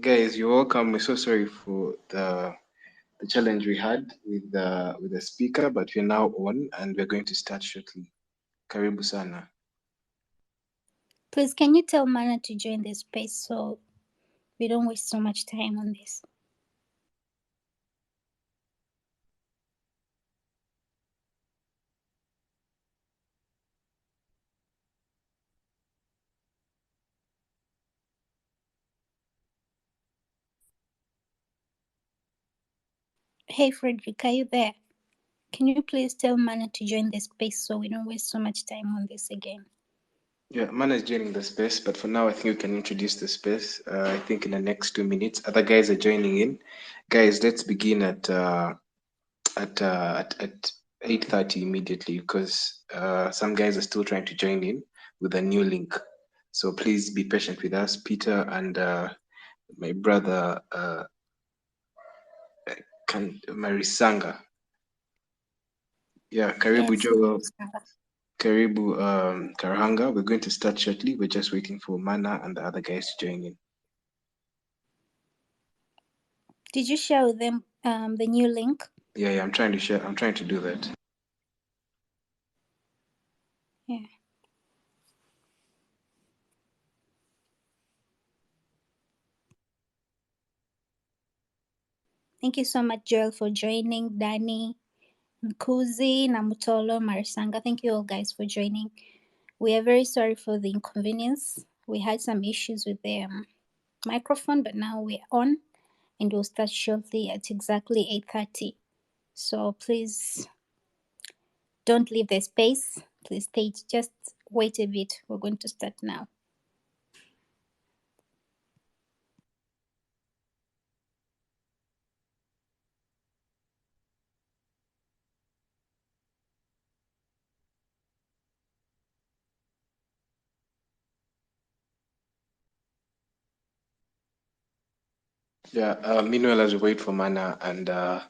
Guys, you're welcome. We're so sorry for the challenge we had with the speaker, but we're now on and we're going to start shortly. Karibu sana. Please, can you tell Mana to join the space so we don't waste so much time on this? Hey, Frederick, are you there? Can you please tell Mana to join the space so we don't waste so much time on this again? Yeah, Mana is joining the space, but for now, I think we can introduce the space. I think in the next 2 minutes, other guys are joining in. Guys, let's begin at 8:30 immediately because some guys are still trying to join in with a new link. So please be patient with us, Peter and my brother Marisanga. Yeah, Karibu Yes, Joel, Karibu Karahanga. We're going to start shortly. We're just waiting for Mana and the other guys to join in. Did you share with them the new link? Yeah, I'm trying to share. I'm trying to do that. Yeah. Thank you so much, Joel, for joining. Danny, Nkuzi, Namutolo, Marisanga. Thank you all guys for joining. We are very sorry for the inconvenience. We had some issues with the microphone, but now we're on and we'll start shortly at exactly 8:30. So please don't leave the space. Please stay, just wait a bit. We're going to start now. Yeah. Meanwhile, as we wait for Mana and the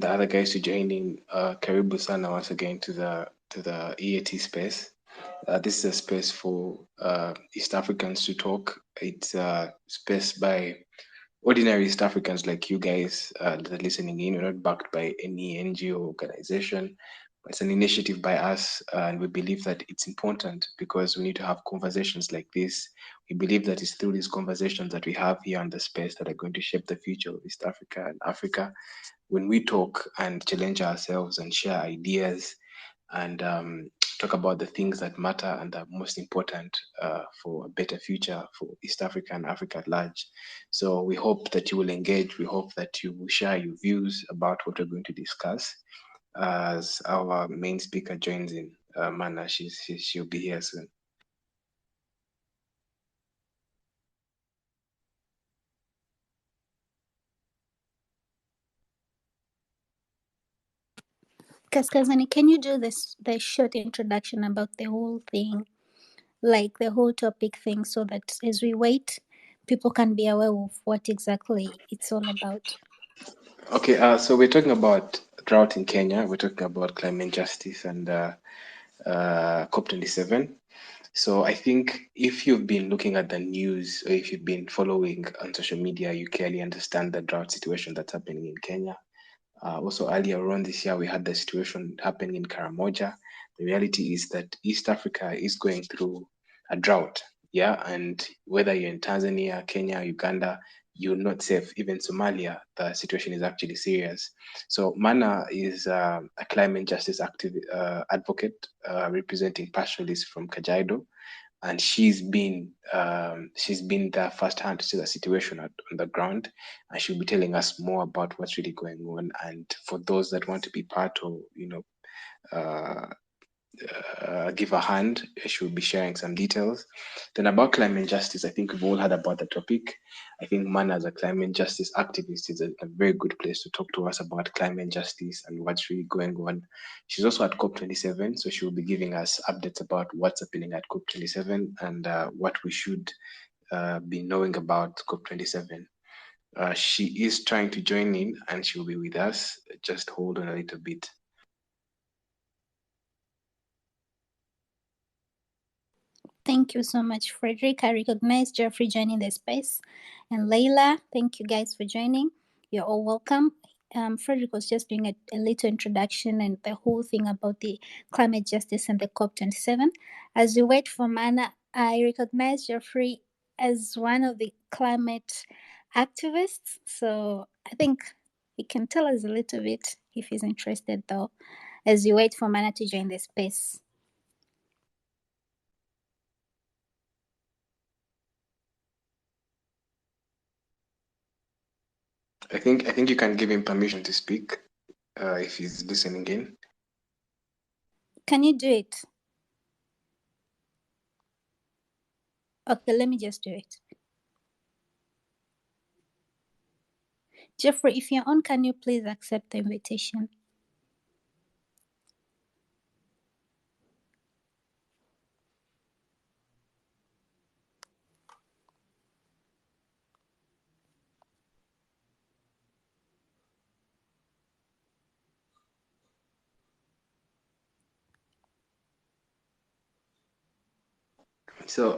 other guys to join in, Karibu Sana once again to the EAT space. This is a space for East Africans to talk. It's a space by ordinary East Africans like you guys that are listening in. We're not backed by any NGO organization. It's an initiative by us, and we believe that it's important because we need to have conversations like this. We believe that it's through these conversations that we have here on the space that are going to shape the future of East Africa and Africa. When we talk and challenge ourselves and share ideas and talk about the things that matter and are most important for a better future for East Africa and Africa at large. So we hope that you will engage. We hope that you will share your views about what we're going to discuss as our main speaker joins in. Mana, she'll be here soon. Kaskazani, can you do the short introduction about the whole thing, like the whole topic thing, so that as we wait, people can be aware of what exactly it's all about? Okay, so we're talking about drought in Kenya. We're talking about climate justice and COP27. So I think if you've been looking at the news or if you've been following on social media, you clearly understand the drought situation that's happening in Kenya. Also, earlier on this year, we had the situation happening in Karamoja. The reality is that East Africa is going through a drought. Yeah, and whether you're in Tanzania, Kenya, Uganda, you're not safe. Even Somalia, the situation is actually serious. So Mana is a climate justice advocate representing pastoralists from Kajiado, and she's been there firsthand to see the situation on the ground, and she'll be telling us more about what's really going on. And for those that want to be part of, uh, give a hand, she'll be sharing some details. Then about climate justice, I think we've all heard about the topic. I think Mana, as a climate justice activist, is a very good place to talk to us about climate justice and what's really going on. She's also at COP27, so she will be giving us updates about what's happening at COP27 and what we should be knowing about COP27. She is trying to join in and she'll be with us. Just hold on a little bit. Thank you so much, Frederick. I recognize Jeffrey joining the space. And Layla, thank you guys for joining. You're all welcome. Frederick was just doing a little introduction and the whole thing about the climate justice and the COP27. As we wait for Mana, I recognize Jeffrey as one of the climate activists. So I think he can tell us a little bit if he's interested, though, as we wait for Mana to join the space. I think you can give him permission to speak if he's listening in. Can you do it? Okay, let me just do it. Jeffrey, if you're on, can you please accept the invitation? So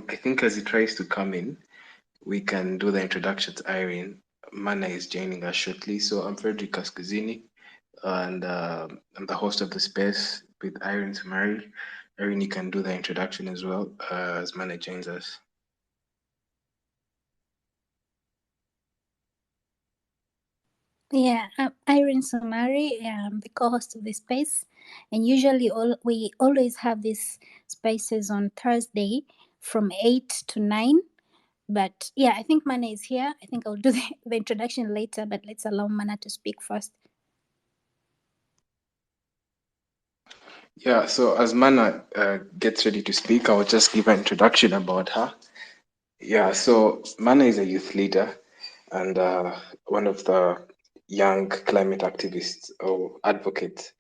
I think as he tries to come in, we can do the introduction to Irene. Mana is joining us shortly. So I'm Frederick Kosgei, and I'm the host of the space with Irene Sumari. Irene, you can do the introduction as well as Mana joins us. Yeah, I'm Irene Somari. I'm the co-host of the space, and usually we always have these spaces on Thursday from 8 to 9. But yeah, I think Mana is here. I think I'll do the introduction later, but let's allow Mana to speak first. Yeah, so as Mana gets ready to speak, I'll just give an introduction about her. Yeah, so Mana is a youth leader and one of the young climate activists or advocates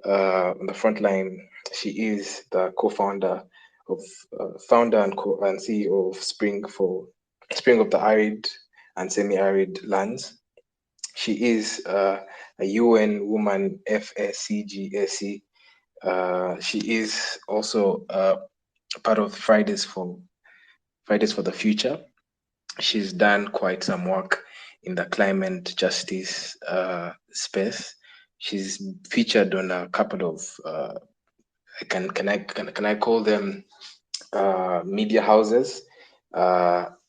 on the front line. She is the co-founder of founder and CEO of Spring of the Arid and Semi-Arid Lands. She is a UN Woman FSCGAC. She is also part of Fridays for the Future. She's done quite some work in the climate justice space. She's featured on a couple of can I call them media houses,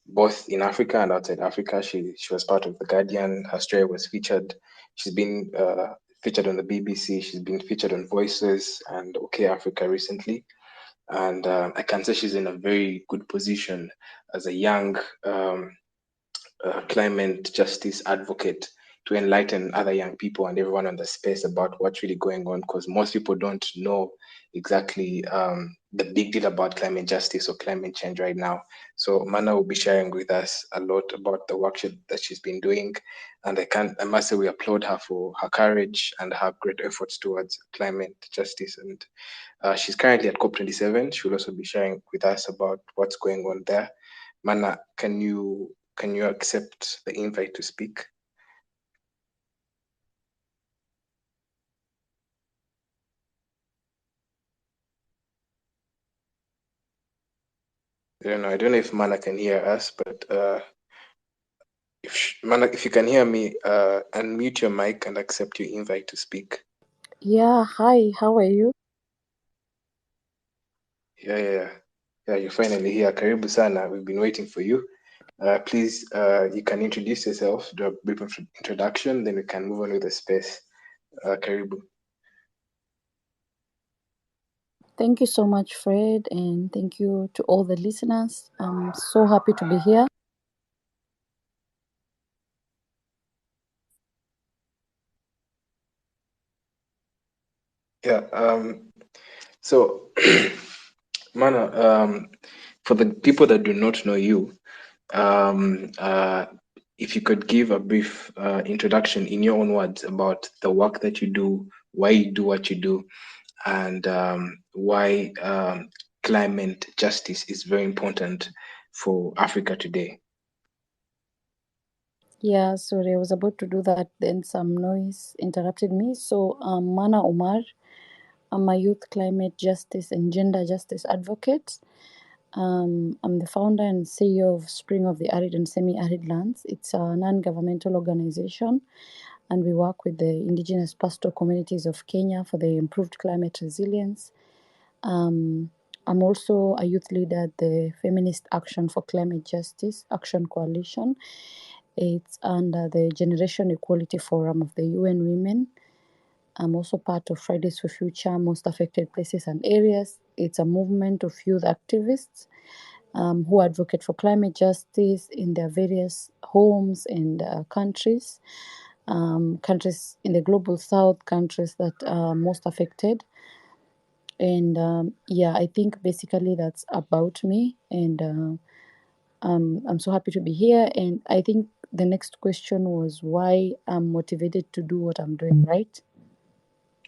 both in Africa and outside Africa. She was part of the Guardian. Her story was featured. She's been featured on the BBC. She's been featured on Voices and OK Africa recently. And I can say she's in a very good position as a young climate justice advocate to enlighten other young people and everyone on the space about what's really going on, because most people don't know exactly the big deal about climate justice or climate change right now. So Mana will be sharing with us a lot about the work that she's been doing, and I must say we applaud her for her courage and her great efforts towards climate justice. And she's currently at COP27. She'll also be sharing with us about what's going on there. Mana, can you accept the invite to speak? I don't know if Mana can hear us, but Mana, if you can hear me, unmute your mic and accept your invite to speak. Yeah, hi, how are you? Yeah, you're finally here. Karibu sana. We've been waiting for you. Please, you can introduce yourself, do a brief introduction, then we can move on with the space. Karibu. Thank you so much, Fred, and thank you to all the listeners. I'm so happy to be here. Yeah. So, Mana, for the people that do not know you, um, uh, if you could give a brief introduction in your own words about the work that you do, why you do what you do, and why climate justice is very important for Africa today. Yeah, sorry, I was about to do that, then some noise interrupted me. So, Mana Omar. I'm a youth climate justice and gender justice advocate. I'm the founder and CEO of Spring of the Arid and Semi-Arid Lands. It's a non-governmental organization, and we work with the indigenous pastoral communities of Kenya for the improved climate resilience. I'm also a youth leader at the Feminist Action for Climate Justice Action Coalition. It's under the Generation Equality Forum of the UN Women. I'm also part of Fridays for Future, Most Affected Places and Areas. It's a movement of youth activists who advocate for climate justice in their various homes and countries. Countries in the global south, countries that are most affected. And I think basically that's about me. And I'm so happy to be here. And I think the next question was why I'm motivated to do what I'm doing, right?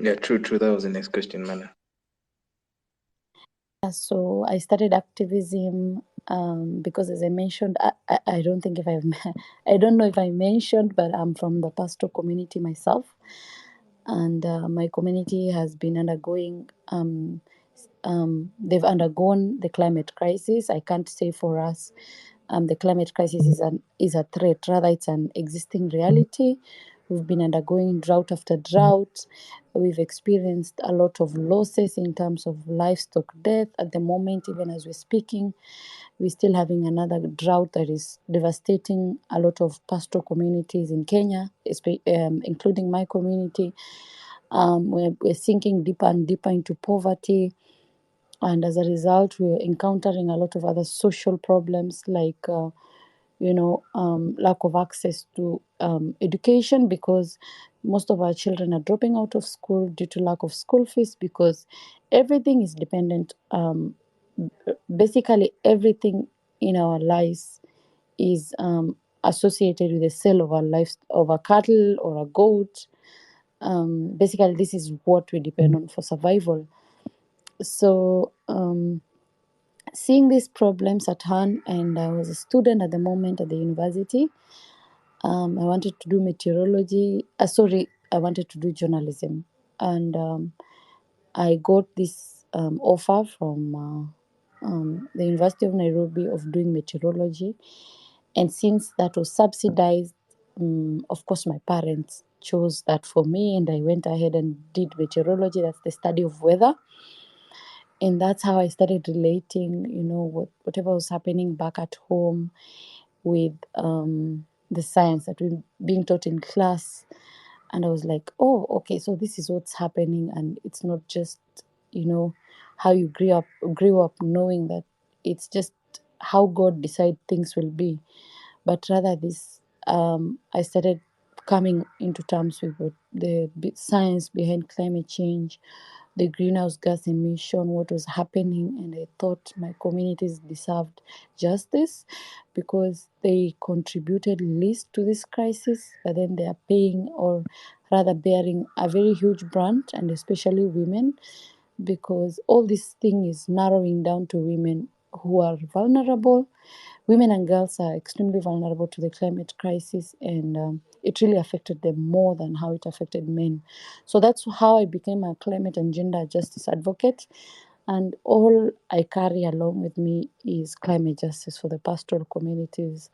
Yeah, true. That was the next question, Mana. So I started activism because, as I mentioned, I don't think if I don't know if I mentioned, but I'm from the pastoral community myself, and my community has been undergoing. They've undergone the climate crisis. I can't say for us, the climate crisis is a threat. Rather, it's an existing reality. We've been undergoing drought after drought. We've experienced a lot of losses in terms of livestock death. At the moment, even as we're speaking, we're still having another drought that is devastating a lot of pastoral communities in Kenya, including my community. We're sinking deeper and deeper into poverty. And as a result, we're encountering a lot of other social problems like lack of access to education, because most of our children are dropping out of school due to lack of school fees, because everything is dependent. Basically, everything in our lives is associated with the sale of our lives, of a cattle or a goat. Basically, this is what we depend on for survival. So, seeing these problems at hand, and I was a student at the moment at the university. I wanted to do meteorology. I wanted to do journalism, and I got this offer from the University of Nairobi of doing meteorology, and since that was subsidized, of course, my parents chose that for me, and I went ahead and did meteorology. That's the study of weather. And that's how I started relating, whatever was happening back at home with the science that we're being taught in class. And I was like, oh, okay, so this is what's happening. And it's not just, how you grew up knowing that it's just how God decide things will be. But rather this, I started coming into terms with what the science behind climate change, the greenhouse gas emission, what was happening, and I thought my communities deserved justice because they contributed least to this crisis, but then they are paying, or rather bearing, a very huge brunt, and especially women, because all this thing is narrowing down to women who are vulnerable. Women and girls are extremely vulnerable to the climate crisis, and it really affected them more than how it affected men. So that's how I became a climate and gender justice advocate. And all I carry along with me is climate justice for the pastoral communities.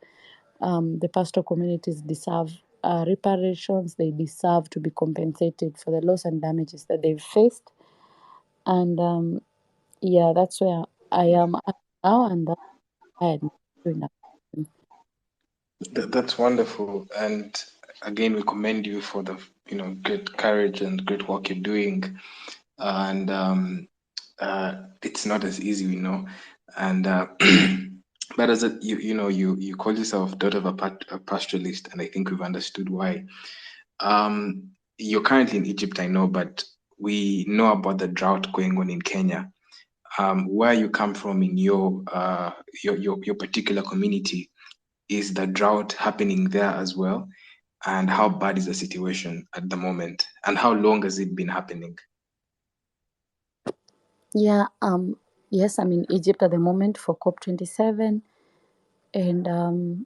The pastoral communities deserve reparations, they deserve to be compensated for the loss and damages that they've faced. And that's where I am now, and that's why I'm doing that. That's wonderful. And again, we commend you for the great courage and great work you're doing. And it's not as easy, And but as you call yourself daughter of a pastoralist, and I think we've understood why. You're currently in Egypt, I know, but we know about the drought going on in Kenya. Where you come from in your particular community, is the drought happening there as well? And how bad is the situation at the moment? And how long has it been happening? Yeah, yes, I'm in Egypt at the moment for COP27. And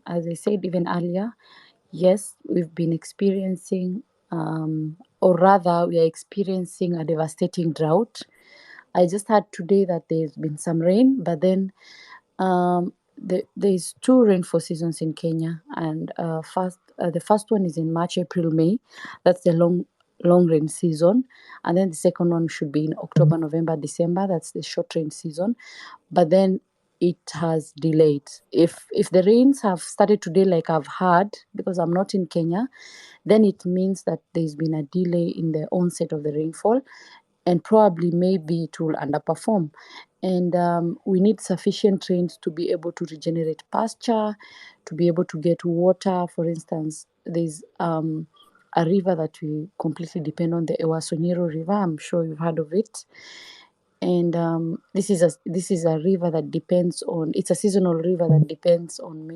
as I said even earlier, yes, we've been experiencing, or rather, we are experiencing a devastating drought. I just heard today that there's been some rain, but then There's two rainfall seasons in Kenya, and the first one is in March, April, May. That's the long rain season, and then the second one should be in October, November, December. That's the short rain season, but then it has delayed. If the rains have started today, like I've heard, because I'm not in Kenya, then it means that there's been a delay in the onset of the rainfall, and probably maybe it will underperform. And we need sufficient rains to be able to regenerate pasture, to be able to get water. For instance, there's a river that we completely depend on, the Ewasonyiro River. I'm sure you've heard of it. And this is a river that depends on, it's a seasonal river that depends on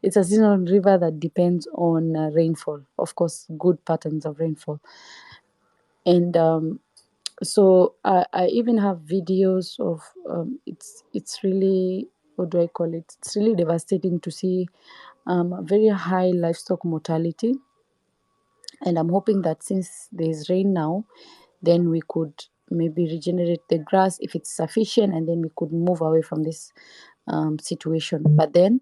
it's a seasonal river that depends on rainfall, of course, good patterns of rainfall. And so I even have videos of it's really, what do I call it? It's really devastating to see very high livestock mortality. And I'm hoping that since there's rain now, then we could maybe regenerate the grass if it's sufficient, and then we could move away from this situation. But then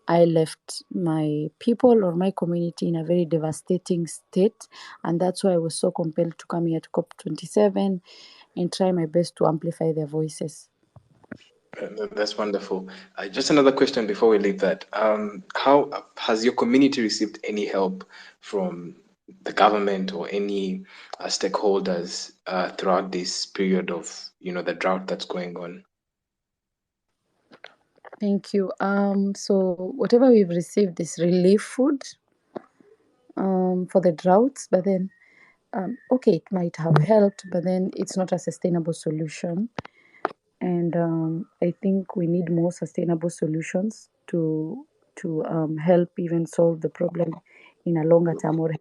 I left my people or my community in a very devastating state, and that's why I was so compelled to come here to COP27 and try my best to amplify their voices. That's wonderful. Just another question before we leave that. How has your community received any help from the government or any stakeholders throughout this period of, the drought that's going on? Thank you. So whatever we've received is relief food for the droughts, but then okay, it might have helped, but then it's not a sustainable solution. And I think we need more sustainable solutions to help even solve the problem in a longer term or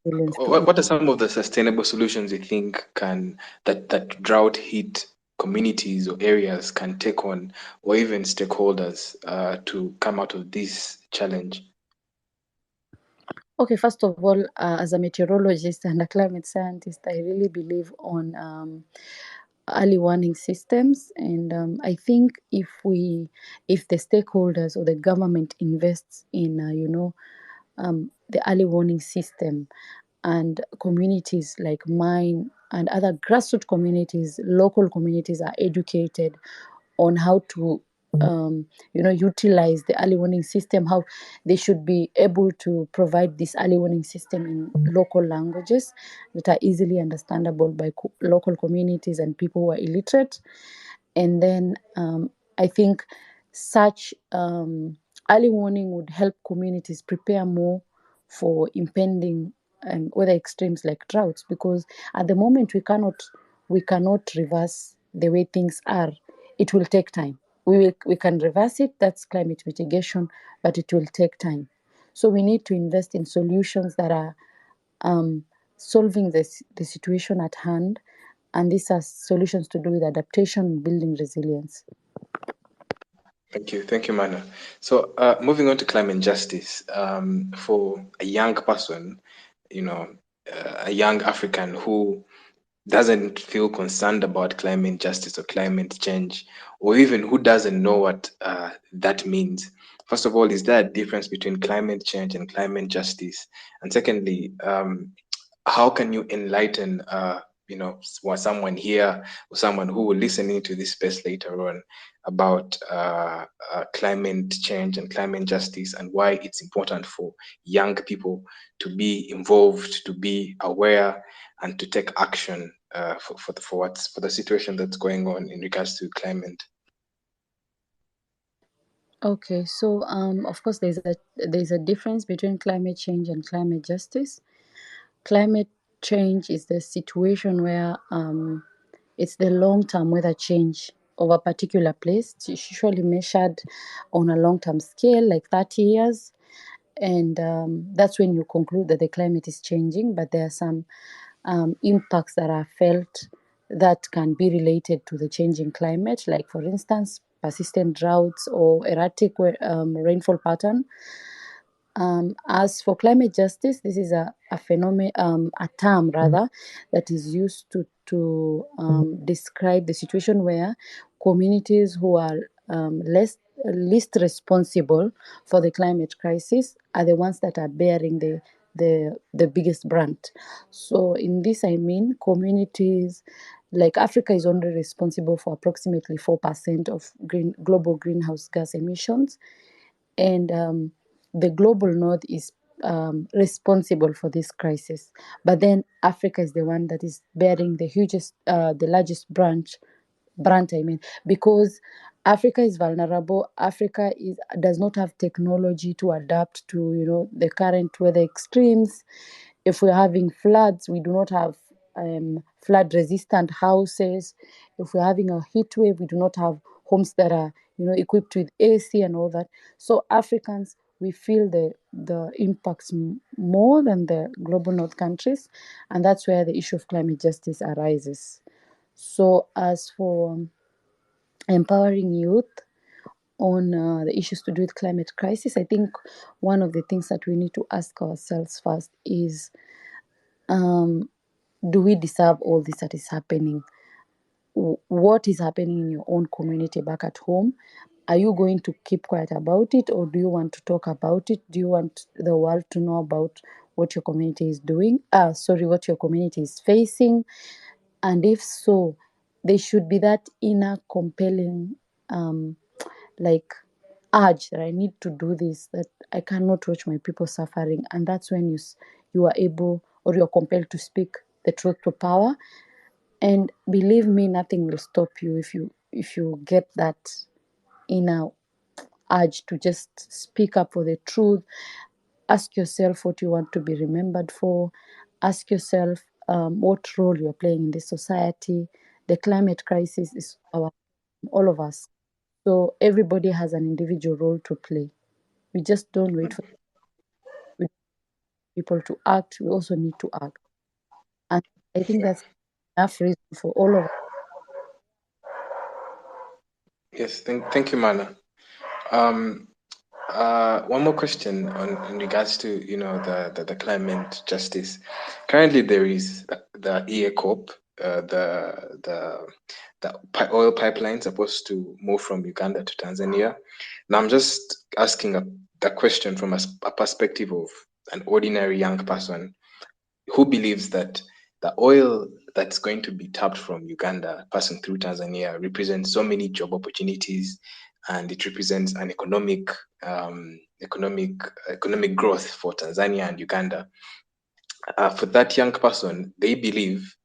resilience. What are some of the sustainable solutions you think that drought hit communities or areas can take on, or even stakeholders to come out of this challenge? Okay, first of all, as a meteorologist and a climate scientist, I really believe on early warning systems. And I think if the stakeholders or the government invests in, the early warning system, and communities like mine and other grassroots communities, local communities are educated on how to utilize the early warning system, how they should be able to provide this early warning system in local languages that are easily understandable by local communities and people who are illiterate. And then I think such early warning would help communities prepare more for impending weather extremes like droughts, because at the moment we cannot reverse the way things are. It will take time. We can reverse it, that's climate mitigation, but it will take time. So we need to invest in solutions that are solving the situation at hand, and these are solutions to do with adaptation and building resilience. Thank you, Mana. So moving on to climate justice, for a young person, a young African who doesn't feel concerned about climate justice or climate change, or even who doesn't know what that means. First of all, is there a difference between climate change and climate justice? And secondly, how can you enlighten someone here or someone who will listen into this space later on about climate change and climate justice, and why it's important for young people to be involved, to be aware, and to take action for the situation that's going on in regards to climate? Okay, so of course there's a difference between climate change and climate justice. Climate change is the situation where it's the long-term weather change of a particular place. It's usually measured on a long-term scale, like 30 years. And that's when you conclude that the climate is changing, but there are some impacts that are felt that can be related to the changing climate, like, for instance, persistent droughts or erratic rainfall pattern. As for climate justice, this is a phenomenon, a term rather, that is used to describe the situation where communities who are least responsible for the climate crisis are the ones that are bearing the biggest brunt. So in this, I mean communities like Africa is only responsible for approximately 4% of global greenhouse gas emissions, and the global north is responsible for this crisis. But then Africa is the one that is bearing the largest brunt, I mean, because Africa is vulnerable. Africa does not have technology to adapt to, the current weather extremes. If we're having floods, we do not have flood-resistant houses. If we're having a heat wave, we do not have homes that are, equipped with AC and all that. So Africans, we feel the impacts more than the global north countries, and that's where the issue of climate justice arises. So as for empowering youth on the issues to do with climate crisis, I think one of the things that we need to ask ourselves first is, do we deserve all this that is happening? What is happening in your own community back at home? Are you going to keep quiet about it, or do you want to talk about it? Do you want the world to know about what your community is doing? What your community is facing? And if so, there should be that inner compelling urge that I need to do this, that I cannot watch my people suffering. And that's when you are able, or you're compelled to speak the truth to power. And believe me, nothing will stop you if you get that inner urge to just speak up for the truth. Ask yourself what you want to be remembered for. Ask yourself what role you're playing in this society. The climate crisis is all of us. So everybody has an individual role to play. We just don't wait for people to act. We also need to act. And I think that's enough reason for all of us. Yes, thank you, Mana. One more question in regards to the climate justice. Currently, there is the EA COP, the oil pipeline supposed to move from Uganda to Tanzania. Now, I'm just asking the question from a perspective of an ordinary young person who believes that the oil that's going to be tapped from Uganda passing through Tanzania represents so many job opportunities, and it represents an economic growth for Tanzania and Uganda. For that young person, they believe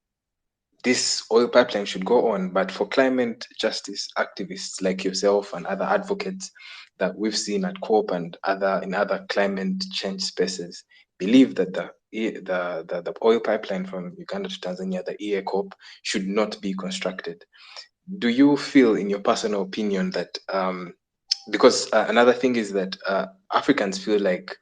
this oil pipeline should go on, but for climate justice activists like yourself and other advocates that we've seen at COP and in other climate change spaces, believe that the oil pipeline from Uganda to Tanzania, the EA COP, should not be constructed. Do you feel, in your personal opinion, that because another thing is that Africans feel like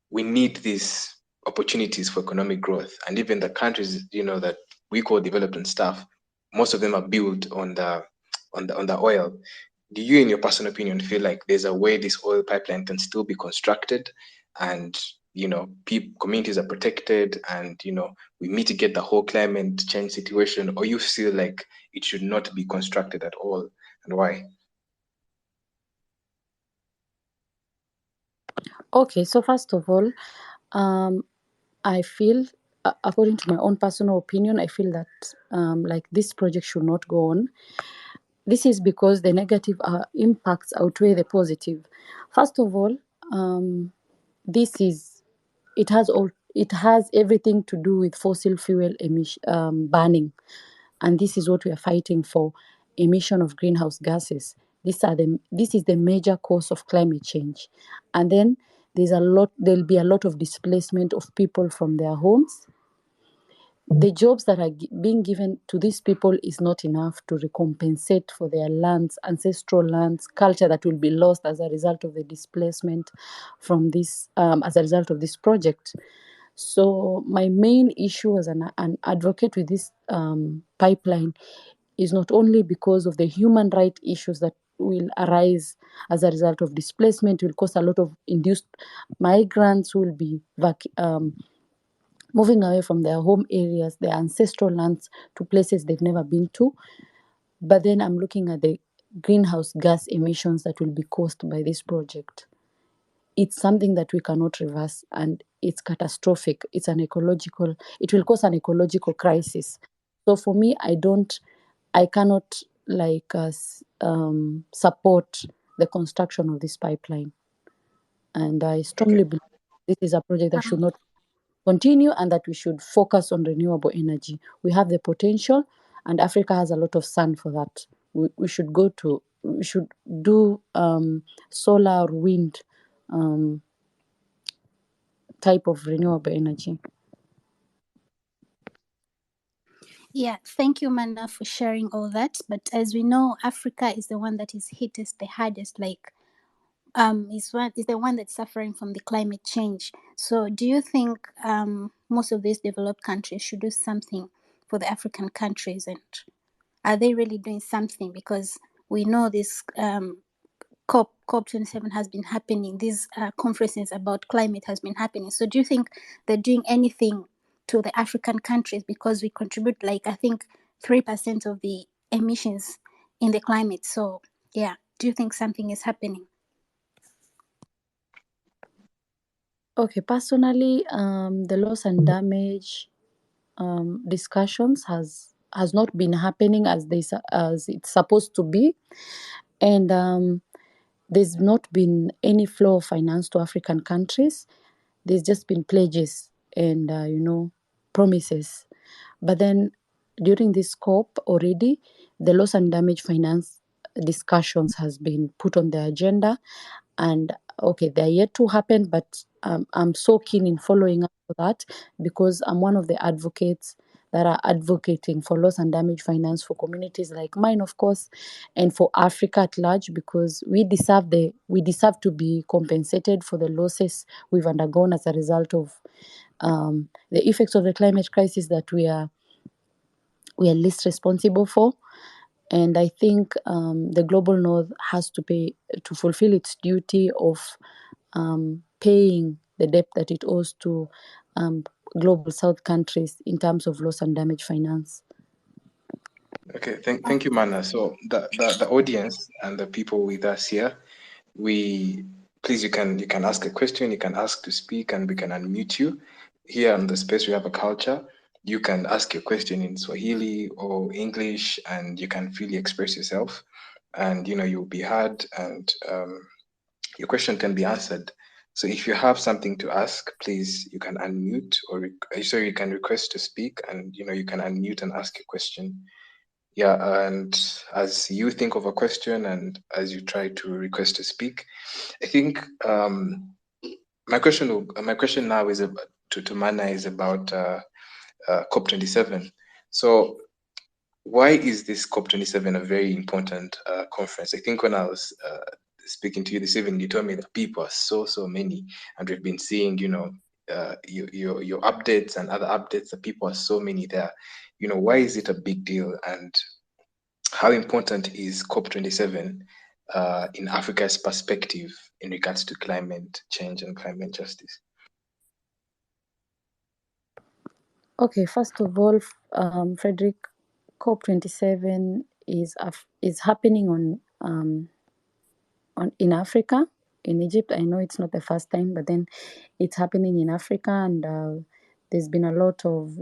we need these opportunities for economic growth, and even the countries that we call developed and stuff, most of them are built on the oil. Do you, in your personal opinion, feel like there's a way this oil pipeline can still be constructed, and communities are protected, and we mitigate the whole climate change situation, or you feel like it should not be constructed at all, and why? Okay, so first of all, I feel, according to my own personal opinion, I feel that this project should not go on. This is because the negative impacts outweigh the positive. First of all, it has everything to do with fossil fuel burning, and this is what we are fighting for: emission of greenhouse gases. This is the major cause of climate change, and then there'll be a lot of displacement of people from their homes. The jobs that are being given to these people is not enough to recompensate for their lands, ancestral lands, culture that will be lost as a result of the displacement from this, as a result of this project. So my main issue as an advocate with this pipeline is not only because of the human right issues that will arise as a result of displacement, will cause a lot of induced migrants who will be moving away from their home areas, their ancestral lands, to places they've never been to. But then I'm looking at the greenhouse gas emissions that will be caused by this project. It's something that we cannot reverse, and it's catastrophic. It will cause an ecological crisis. So for me, I cannot support the construction of this pipeline. And I strongly believe this is a project that should not continue, and that we should focus on renewable energy. We have the potential, and Africa has a lot of sun for that. We should do solar or wind type of renewable energy. Yeah, thank you, Mana, for sharing all that. But as we know, Africa is the one that is hit the hardest. Is the one that's suffering from the climate change. So, do you think most of these developed countries should do something for the African countries, and are they really doing something? Because we know this COP27 has been happening. These conferences about climate has been happening. So do you think they're doing anything to the African countries, because we contribute I think 3% of the emissions in the climate? So yeah, do you think something is happening? Okay, personally, the loss and damage discussions has not been happening as it's supposed to be, and there's not been any flow of finance to African countries. There's just been pledges and promises. But then during this COP already, the loss and damage finance discussions has been put on the agenda, and okay, they're yet to happen, but I'm so keen in following up for that, because I'm one of the advocates that are advocating for loss and damage finance for communities like mine, of course, and for Africa at large, because we deserve to be compensated for the losses we've undergone as a result of the effects of the climate crisis that we are least responsible for. And I think the global north has to fulfill its duty of paying the debt that it owes to global south countries in terms of loss and damage finance. Okay, thank you, Mana. So the audience and the people with us here, please, you can ask a question, you can ask to speak, and we can unmute you. Here on the space, we have a culture. You can ask your question in Swahili or English, and you can freely express yourself, and you'll be heard, and your question can be answered. So if you have something to ask, please, you can unmute, or you can request to speak, and you can unmute and ask your question. Yeah, and as you think of a question and as you try to request to speak, I think my question now is to Mana is about COP27. So why is this COP27 a very important conference? I think when I was speaking to you this evening, you told me that people are so many, and we've been seeing your updates and other updates, that people are so many there. Why is it a big deal, and how important is COP27 in Africa's perspective in regards to climate change and climate justice? Okay, first of all, Frederick, COP27 is happening in Africa, in Egypt. I know it's not the first time, but then it's happening in Africa, and there's been a lot of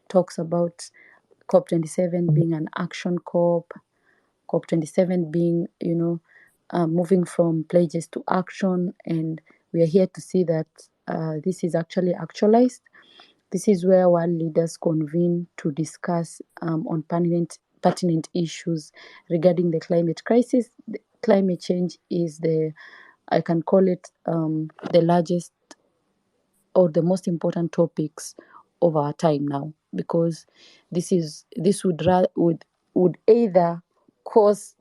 talks about COP27 being an action COP, COP27 being moving from pledges to action, and we are here to see that this is actually actualized. This is where world leaders convene to discuss on pertinent issues regarding the climate crisis. Climate change is I can call it the largest or the most important topics of our time now, because this would either cause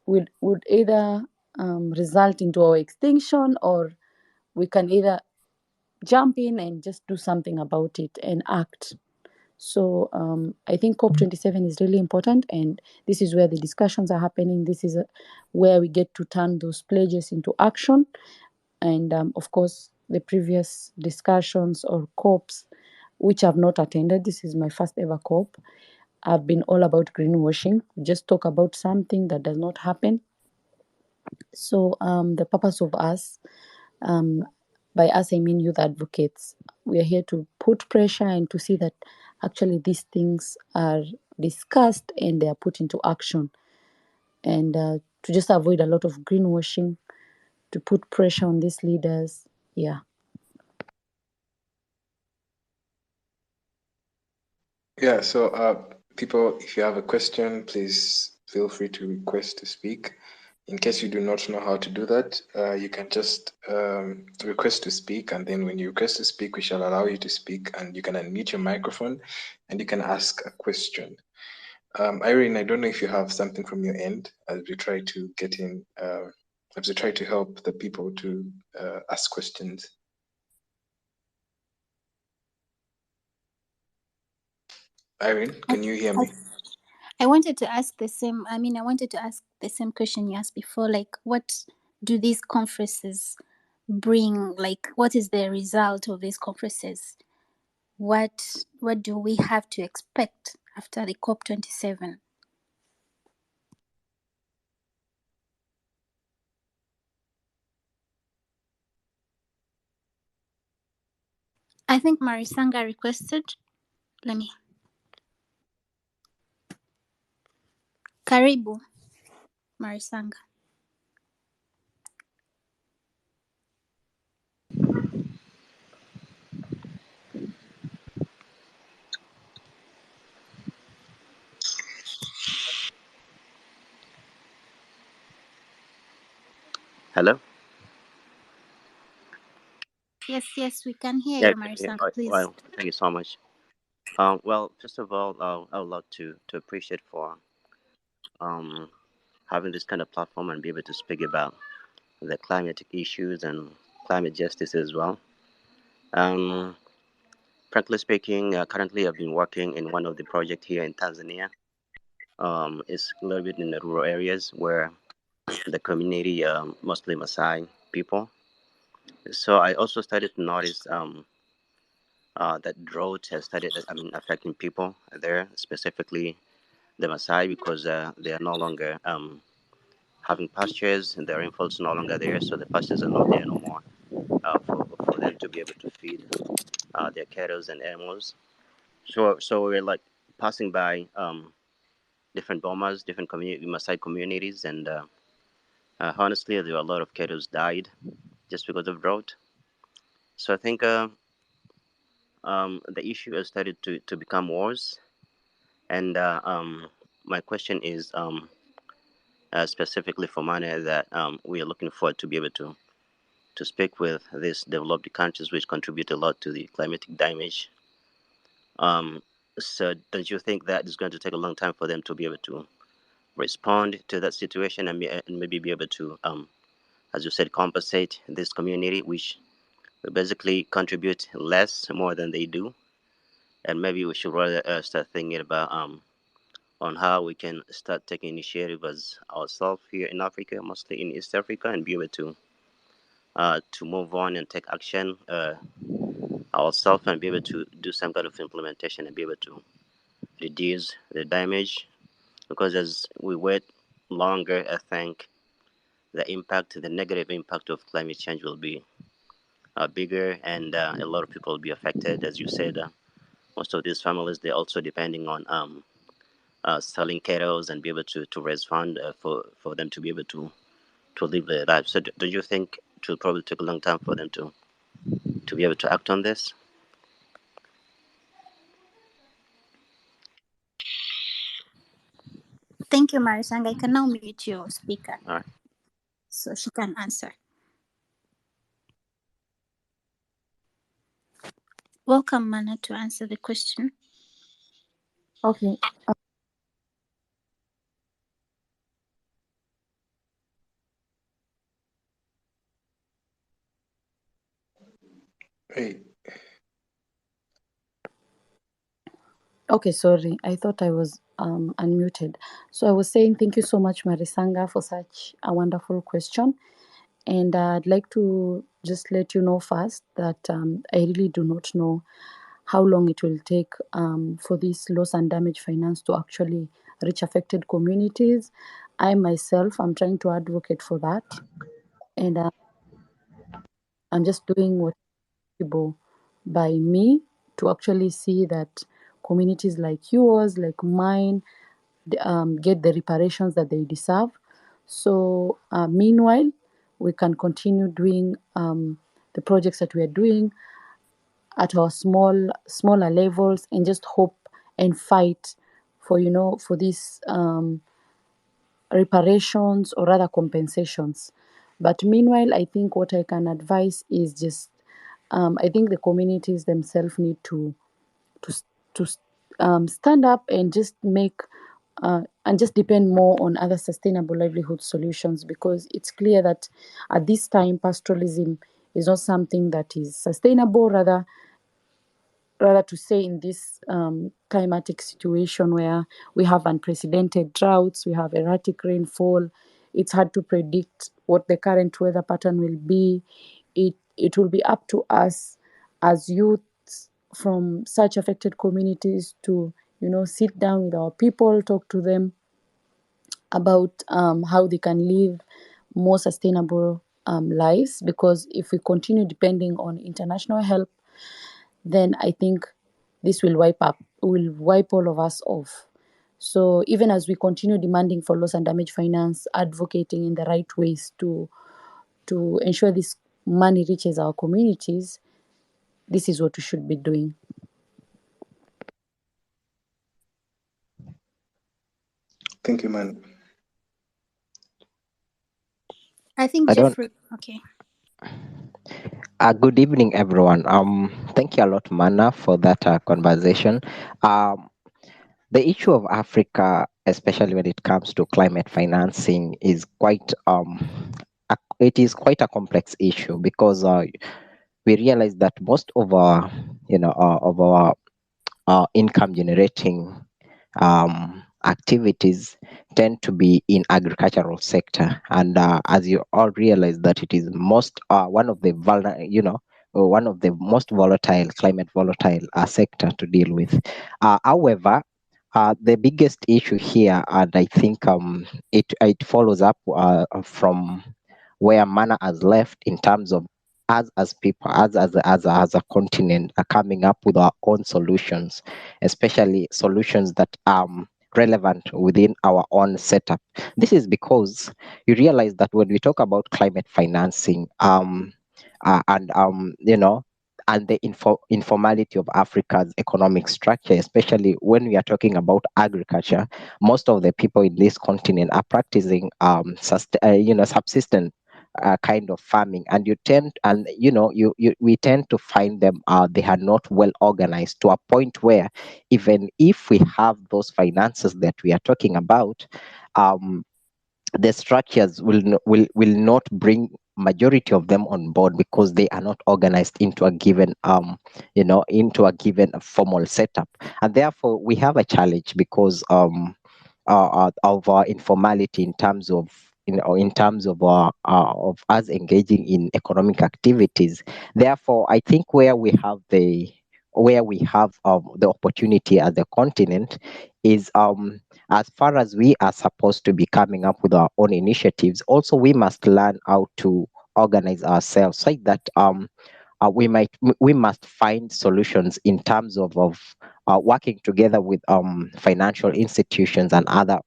would either result into our extinction, or we can either jump in and just do something about it and act. So I think COP27 is really important, and this is where the discussions are happening. This is where we get to turn those pledges into action. And of course, the previous discussions or COPs, which I've not attended, this is my first ever COP. have been all about greenwashing. Just talk about something that does not happen. So the purpose of us, by us I mean youth advocates, we are here to put pressure and to see that actually these things are discussed and they are put into action, and to just avoid a lot of greenwashing, to put pressure on these leaders. Yeah. Yeah, so people, if you have a question, please feel free to request to speak. In case you do not know how to do that, you can just request to speak, and then when you request to speak, we shall allow you to speak, and you can unmute your microphone, and you can ask a question. Irene, I don't know if you have something from your end as we try to get in, as we try to help the people to ask questions. Irene, can you hear me? I wanted to ask the same. I wanted to ask the same question you asked before. Like, what do these conferences bring? Like, what is the result of these conferences? What do we have to expect after the COP27? I think Marisanga requested. Let me. Karibu, Marisanga. Hello? Yes, we can hear Yeah, you, yeah, Marisanga. Please. well, thank you so much. Well, first of all, I would love to appreciate for um, having this kind of platform and be able to speak about the climatic issues and climate justice as well. Um, Frankly speaking, currently I've been working in one of the projects here in Tanzania. It's a little bit in the rural areas where the community, mostly Maasai people. So I also started to notice that drought has started, affecting people there, specifically the Maasai, because they are no longer having pastures and the rainfall's no longer there, so the pastures are not there no more for them to be able to feed their cattle and animals. So we're like passing by different bomas, different community Maasai communities, and honestly, there were a lot of cattle died just because of drought. So I think the issue has started to become worse, and my question is. Specifically for Mana, that we are looking forward to be able to speak with these developed countries which contribute a lot to the climatic damage. So don't you think that it's going to take a long time for them to be able to respond to that situation and maybe be able to, as you said, compensate this community, which basically contribute less more than they do? And maybe we should rather start thinking about on how we can start taking initiative as ourselves here in Africa, mostly in East Africa, and be able to move on and take action ourselves and be able to do some kind of implementation and be able to reduce the damage. Because as we wait longer, I think the negative impact of climate change will be bigger, and a lot of people will be affected. As you said, most of these families, they're also depending on selling cattle and be able to raise fund for them to be able to live their lives. So do you think it will probably take a long time for them to be able to act on this? Thank you, Marisanga. I can now mute your speaker All right. so she can answer. Welcome, Mana, to answer the question. Okay. Hey, Okay, sorry. I thought I was unmuted. So I was saying thank you so much, Marisanga, for such a wonderful question. And I'd like to just let you know first that I really do not know how long it will take for this loss and damage finance to actually reach affected communities. I myself, I'm trying to advocate for that, and I'm just doing what's possible by me to actually see that communities like yours, like mine, get the reparations that they deserve. So meanwhile, we can continue doing the projects that we are doing at our smaller levels, and just hope and fight for, for these reparations, or rather compensations. But meanwhile, I think what I can advise is just I think the communities themselves need to stand up and just make and just depend more on other sustainable livelihood solutions, because it's clear that at this time pastoralism is not something that is sustainable. Rather to say, in this climatic situation where we have unprecedented droughts, we have erratic rainfall, it's hard to predict what the current weather pattern will be. It will be up to us as youths from such affected communities to, sit down with our people, talk to them about how they can live more sustainable lives. Because if we continue depending on international help, then I think this will wipe all of us off. So even as we continue demanding for loss and damage finance, advocating in the right ways to ensure this money reaches our communities, this is what we should be doing. Thank you, man. I think I don't. Jeffrey. Okay. Good evening, everyone. Thank you a lot, Mana, for that conversation. The issue of Africa, especially when it comes to climate financing, is quite it is quite a complex issue, because we realize that most of our of our income generating activities tend to be in agricultural sector, and as you all realize that it is most one of the one of the most volatile, climate volatile sector to deal with. However, the biggest issue here, and I think it follows up from where Mana has left, in terms of us as people, as a continent, are coming up with our own solutions, especially solutions that relevant within our own setup. This is because you realize that when we talk about climate financing, and and the informality of Africa's economic structure, especially when we are talking about agriculture, most of the people in this continent are practicing subsistence kind of farming, and we tend to find them they are not well organized, to a point where even if we have those finances that we are talking about, um, the structures will not bring majority of them on board, because they are not organized into a given into a given formal setup. And therefore we have a challenge, because of our informality, in terms of in terms of us engaging in economic activities. Therefore, I think where we have the opportunity as a continent is, as far as we are supposed to be coming up with our own initiatives, also we must learn how to organize ourselves, so that we must find solutions in terms of working together with financial institutions and other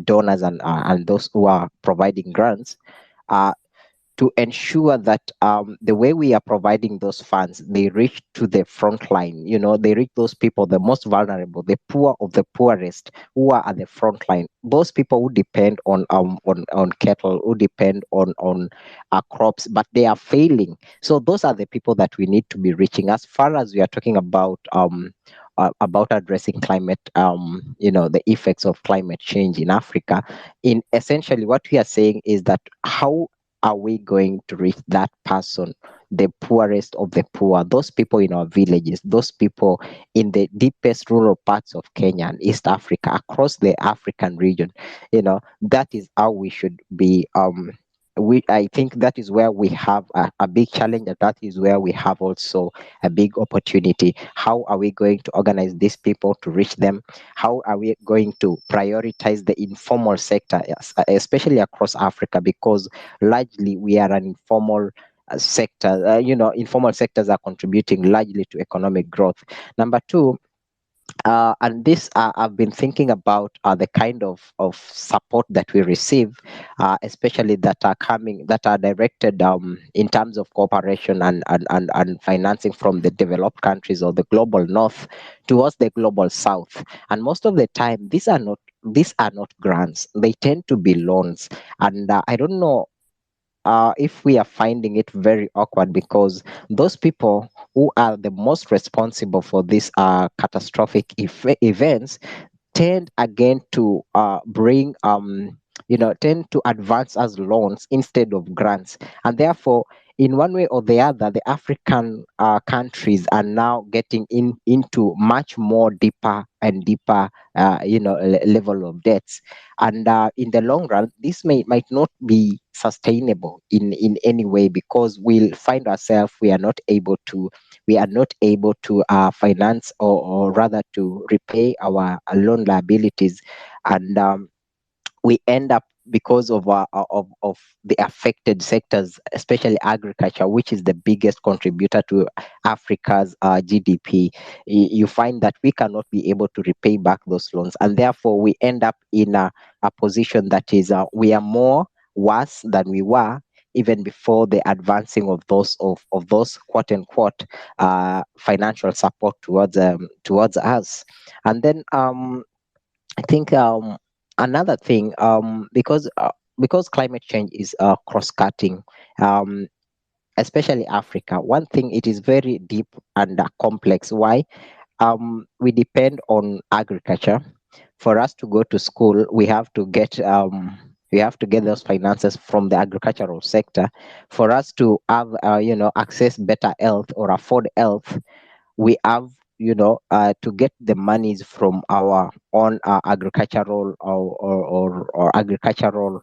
donors, and those who are providing grants, uh, to ensure that the way we are providing those funds, they reach to the front line. They reach those people, the most vulnerable, the poor of the poorest, who are at the front line. Those people who depend on cattle, who depend on crops, but they are failing. So those are the people that we need to be reaching. As far as we are talking about addressing climate, the effects of climate change in Africa, in essentially what we are saying is that, how are we going to reach that person, the poorest of the poor, those people in our villages, those people in the deepest rural parts of Kenya and East Africa, across the African region? That is how we should be I think that is where we have a big challenge, and that is where we have also a big opportunity. How are we going to organize these people to reach them? How are we going to prioritize the informal sector, especially across Africa, because largely we are an informal sector. Informal sectors are contributing largely to economic growth. Number two, and this I've been thinking about the kind of support that we receive, especially that are directed in terms of cooperation and financing from the developed countries or the global north towards the global south. And most of the time, these are not grants. They tend to be loans. And I don't know if we are finding it very awkward, because those people who are the most responsible for these catastrophic events tend again to tend to advance as loans instead of grants. And therefore, in one way or the other, the African countries are now getting into much more deeper and deeper level of debts. And in the long run, this might not be sustainable in any way, because we'll find ourselves we are not able to finance, or rather to repay our loan liabilities. And we end up, because of the affected sectors, especially agriculture, which is the biggest contributor to Africa's GDP. You find that we cannot be able to repay back those loans, and therefore we end up in a position that is we are more worse than we were even before the advancing of those quote unquote financial support towards us. And then I think another thing, because climate change is cross-cutting, um, especially Africa. One thing, it is very deep and complex. Why? We depend on agriculture. For us to go to school, we have to get those finances from the agricultural sector. For us to have access better health or afford health, we have to get the monies from our own agricultural or agricultural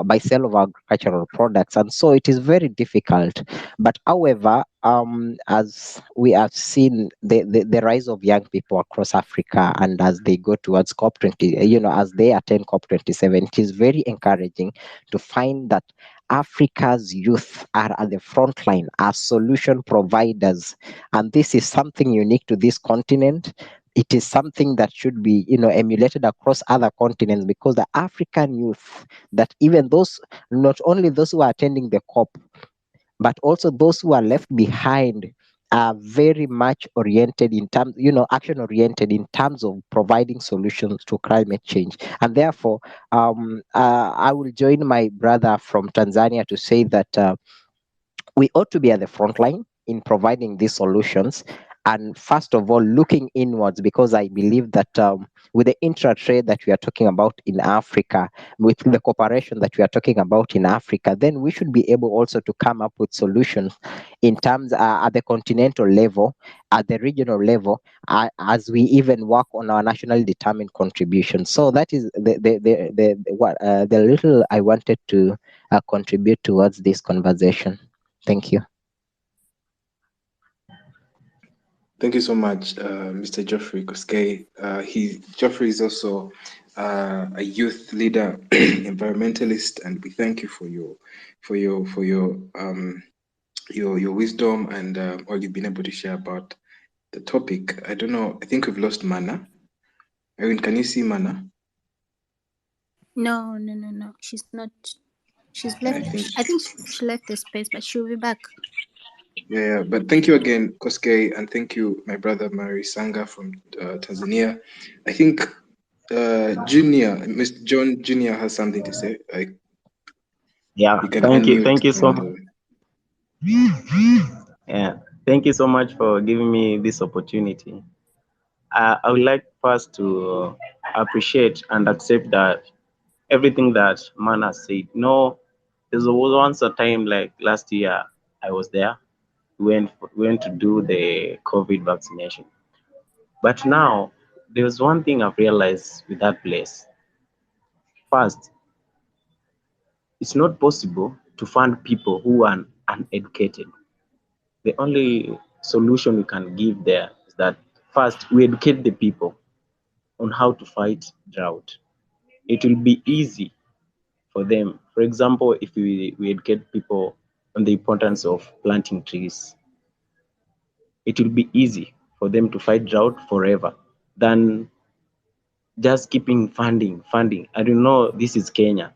by sale of agricultural products. And so it is very difficult. But however, as we have seen the rise of young people across Africa, and as they go towards COP20, as they attend COP27, it is very encouraging to find that Africa's youth are at the front line as solution providers. And this is something unique to this continent. It is something that should be emulated across other continents, because the African youth, that even those, not only those who are attending the COP, but also those who are left behind, are very much oriented in terms, action oriented in terms of providing solutions to climate change. And therefore, I will join my brother from Tanzania to say that we ought to be at the front line in providing these solutions. And first of all, looking inwards, because I believe that with the intra-trade that we are talking about in Africa, with the cooperation that we are talking about in Africa, then we should be able also to come up with solutions in terms at the continental level, at the regional level, as we even work on our nationally determined contributions. So that is the little I wanted to contribute towards this conversation. Thank you. Thank you so much, Mr. Jeffrey Kosgei. Jeffrey is also a youth leader, environmentalist, and we thank you for your wisdom and all you've been able to share about the topic. I don't know. I think we've lost Mana. Erin, can you see Mana? No. She's not. She's left. I think she left the space, but she'll be back. Yeah, but thank you again, Kosgei, and thank you, my brother Mary Sanga from Tanzania. I think Mr. John Junior has something to say. Yeah, you can thank you. unmute Thank you so and, much. Yeah, thank you so much for giving me this opportunity. I would like first to appreciate and accept that everything that Mana said. No, there was once a time like last year I was there. We went to do the COVID vaccination. But now there's one thing I've realized with that place. First, it's not possible to fund people who are uneducated. The only solution we can give there is that first we educate the people on how to fight drought. It will be easy for them. For example, if we educate people on the importance of planting trees, it will be easy for them to fight drought forever than just keeping funding. I don't know, this is Kenya.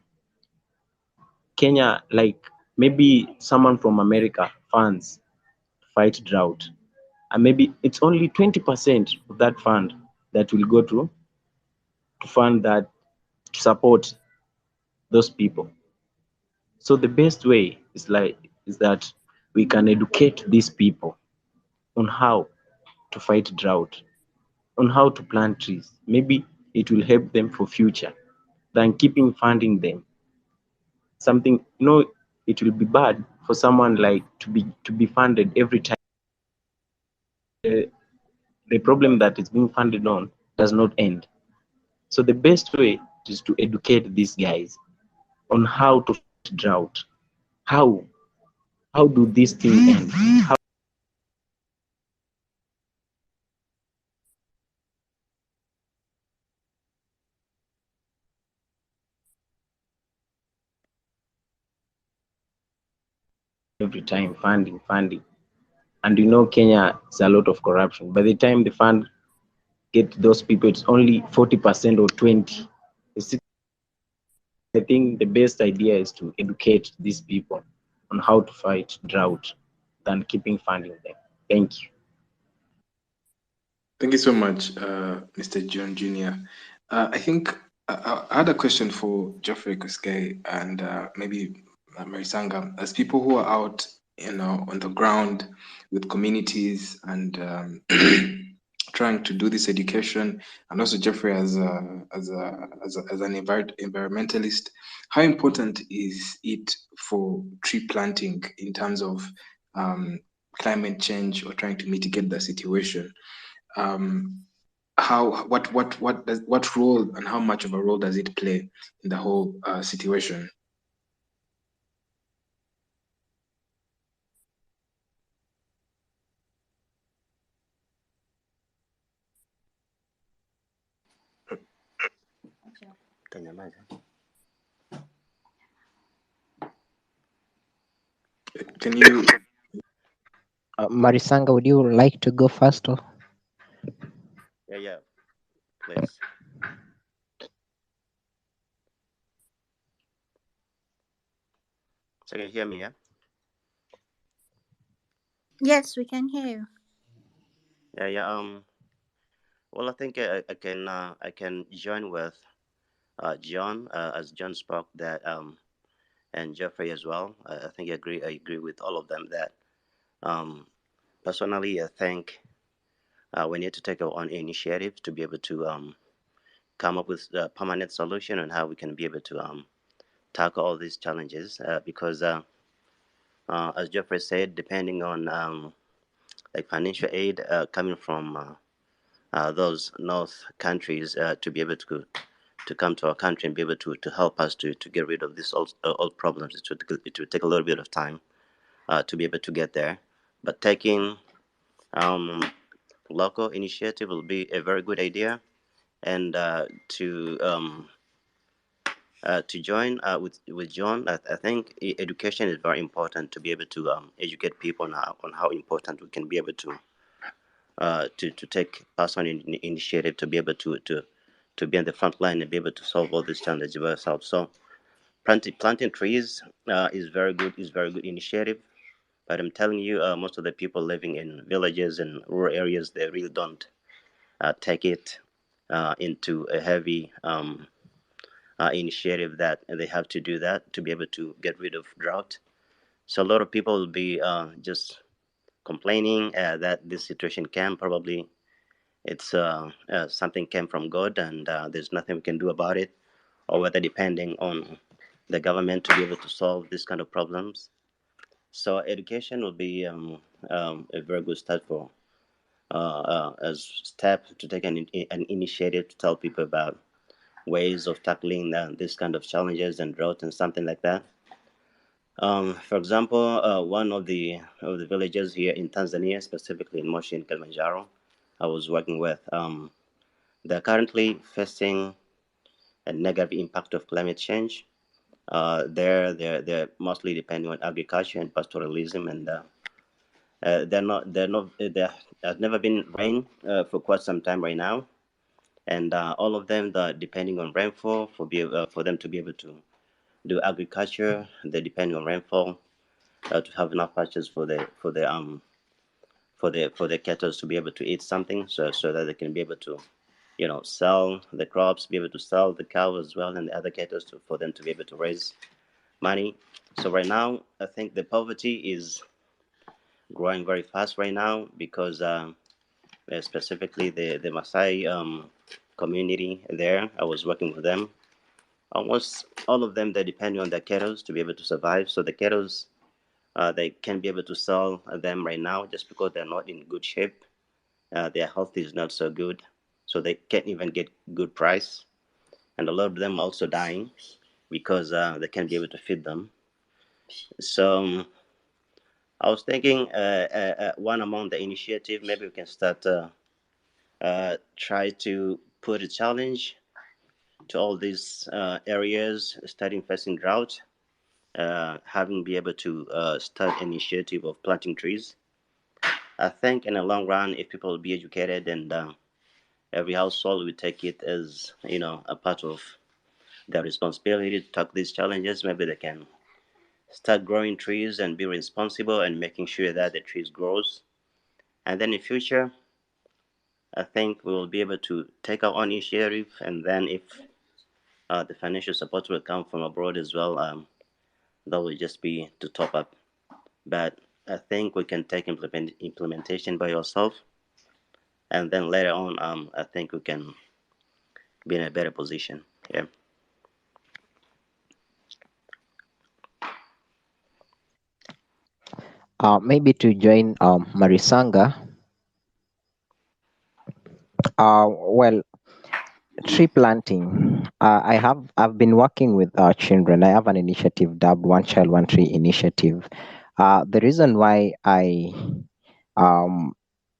Kenya, like maybe someone from America funds to fight drought. And maybe it's only 20% of that fund that will go to fund that, to support those people. So the best way is that we can educate these people on how to fight drought, on how to plant trees. Maybe it will help them for future than keeping funding them. Something, it will be bad for someone like to be funded every time the problem that is being funded on does not end. So the best way is to educate these guys on how to fight drought. How do these things end? How every time funding. And Kenya is a lot of corruption. By the time the fund get those people, it's only 40% or 20. I think the best idea is to educate these people on how to fight drought than keeping funding them. Thank you. Thank you so much, Mr. John Jr. I think I had a question for Jeffrey Kosgei and maybe Marisanga. As people who are out, on the ground with communities and trying to do this education, and also Jeffrey as an environmentalist, how important is it for tree planting in terms of climate change or trying to mitigate the situation? What role and how much of a role does it play in the whole situation? Can you? Marisanga, would you like to go first? Or? Yeah, please. So can you hear me? Yeah. Yes, we can hear you. Yeah. Well, I think I can join with John as John spoke that and Jeffrey as well. I think I agree with all of them that personally I think we need to take our own initiative to be able to come up with a permanent solution on how we can be able to tackle all these challenges because as Jeffrey said, depending on like financial aid coming from those North countries to be able to come to our country and be able to help us to get rid of these old problems. It would take a little bit of time to be able to get there. But taking um, local initiative will be a very good idea. And to join with John, I think education is very important to be able to educate people on how important we can be able to take personal initiative to be able to be on the front line and be able to solve all these challenges by ourselves. So planting trees is very good initiative. But I'm telling you, most of the people living in villages and rural areas, they really don't take it into a heavy initiative that they have to do that to be able to get rid of drought. So a lot of people will be just complaining that this situation can probably it's something came from God and there's nothing we can do about it, or whether depending on the government to be able to solve this kind of problems. So education will be a very good start for as step to take an initiative to tell people about ways of tackling this kind of challenges and drought and something like that. For example, one of the villages here in Tanzania, specifically in Moshi and Kilimanjaro, I was working with, they're currently facing a negative impact of climate change. They're mostly depending on agriculture and pastoralism, and there has never been rain for quite some time right now, and all of them are depending on rainfall for them to be able to do agriculture. They're depending on rainfall to have enough pastures for the cattle to be able to eat something, so that they can be able to, sell the crops, be able to sell the cows as well, and the other cattle for them to be able to raise money. So right now, I think the poverty is growing very fast right now because specifically the Maasai community there, I was working with them. Almost all of them, they're depending on their cattle to be able to survive. So the cattle, they can be able to sell them right now just because they're not in good shape. Their health is not so good, so they can't even get good price. And a lot of them are also dying because they can't be able to feed them. So I was thinking one among the initiative, maybe we can start try to put a challenge to all these areas starting facing drought, having be able to start initiative of planting trees. I think in the long run, if people will be educated and every household will take it as a part of their responsibility to tackle these challenges, maybe they can start growing trees and be responsible and making sure that the trees grows. And then in future, I think we will be able to take our own initiative, and then if the financial support will come from abroad as well, that will just be to top up. But I think we can take implementation by yourself, and then later on, I think we can be in a better position. Yeah. Maybe to join Marisanga. Well, tree planting. I've been working with children. I have an initiative dubbed One Child One Tree initiative. The reason why um,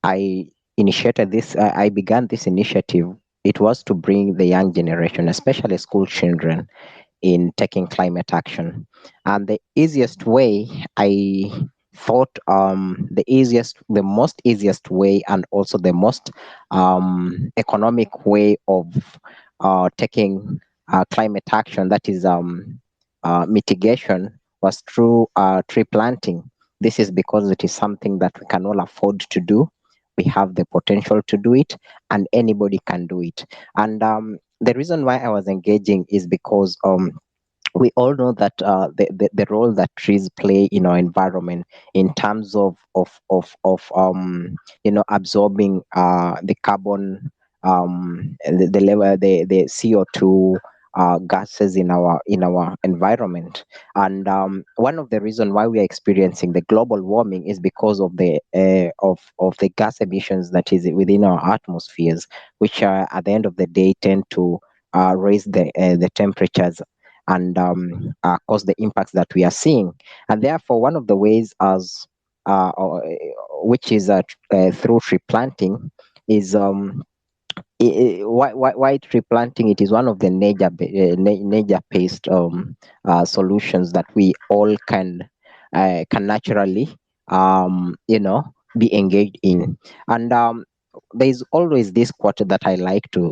I initiated this, I began this initiative. It was to bring the young generation, especially school children, in taking climate action. And the easiest way, I thought, the most easiest way, and also the most economic way of taking climate action, that is mitigation, was through tree planting. This is because it is something that we can all afford to do. We have the potential to do it, and anybody can do it. And the reason why I was engaging is because we all know that the role that trees play in our environment in terms of absorbing the carbon, the level, the CO2 gases in our environment. And one of the reasons why we are experiencing the global warming is because of the gas emissions that is within our atmospheres, which at the end of the day tend to raise the temperatures and cause the impacts that we are seeing. And therefore, one of the ways which is through tree planting is why tree planting. It is one of the nature based solutions that we all can naturally be engaged in. And there's always this quote that I like to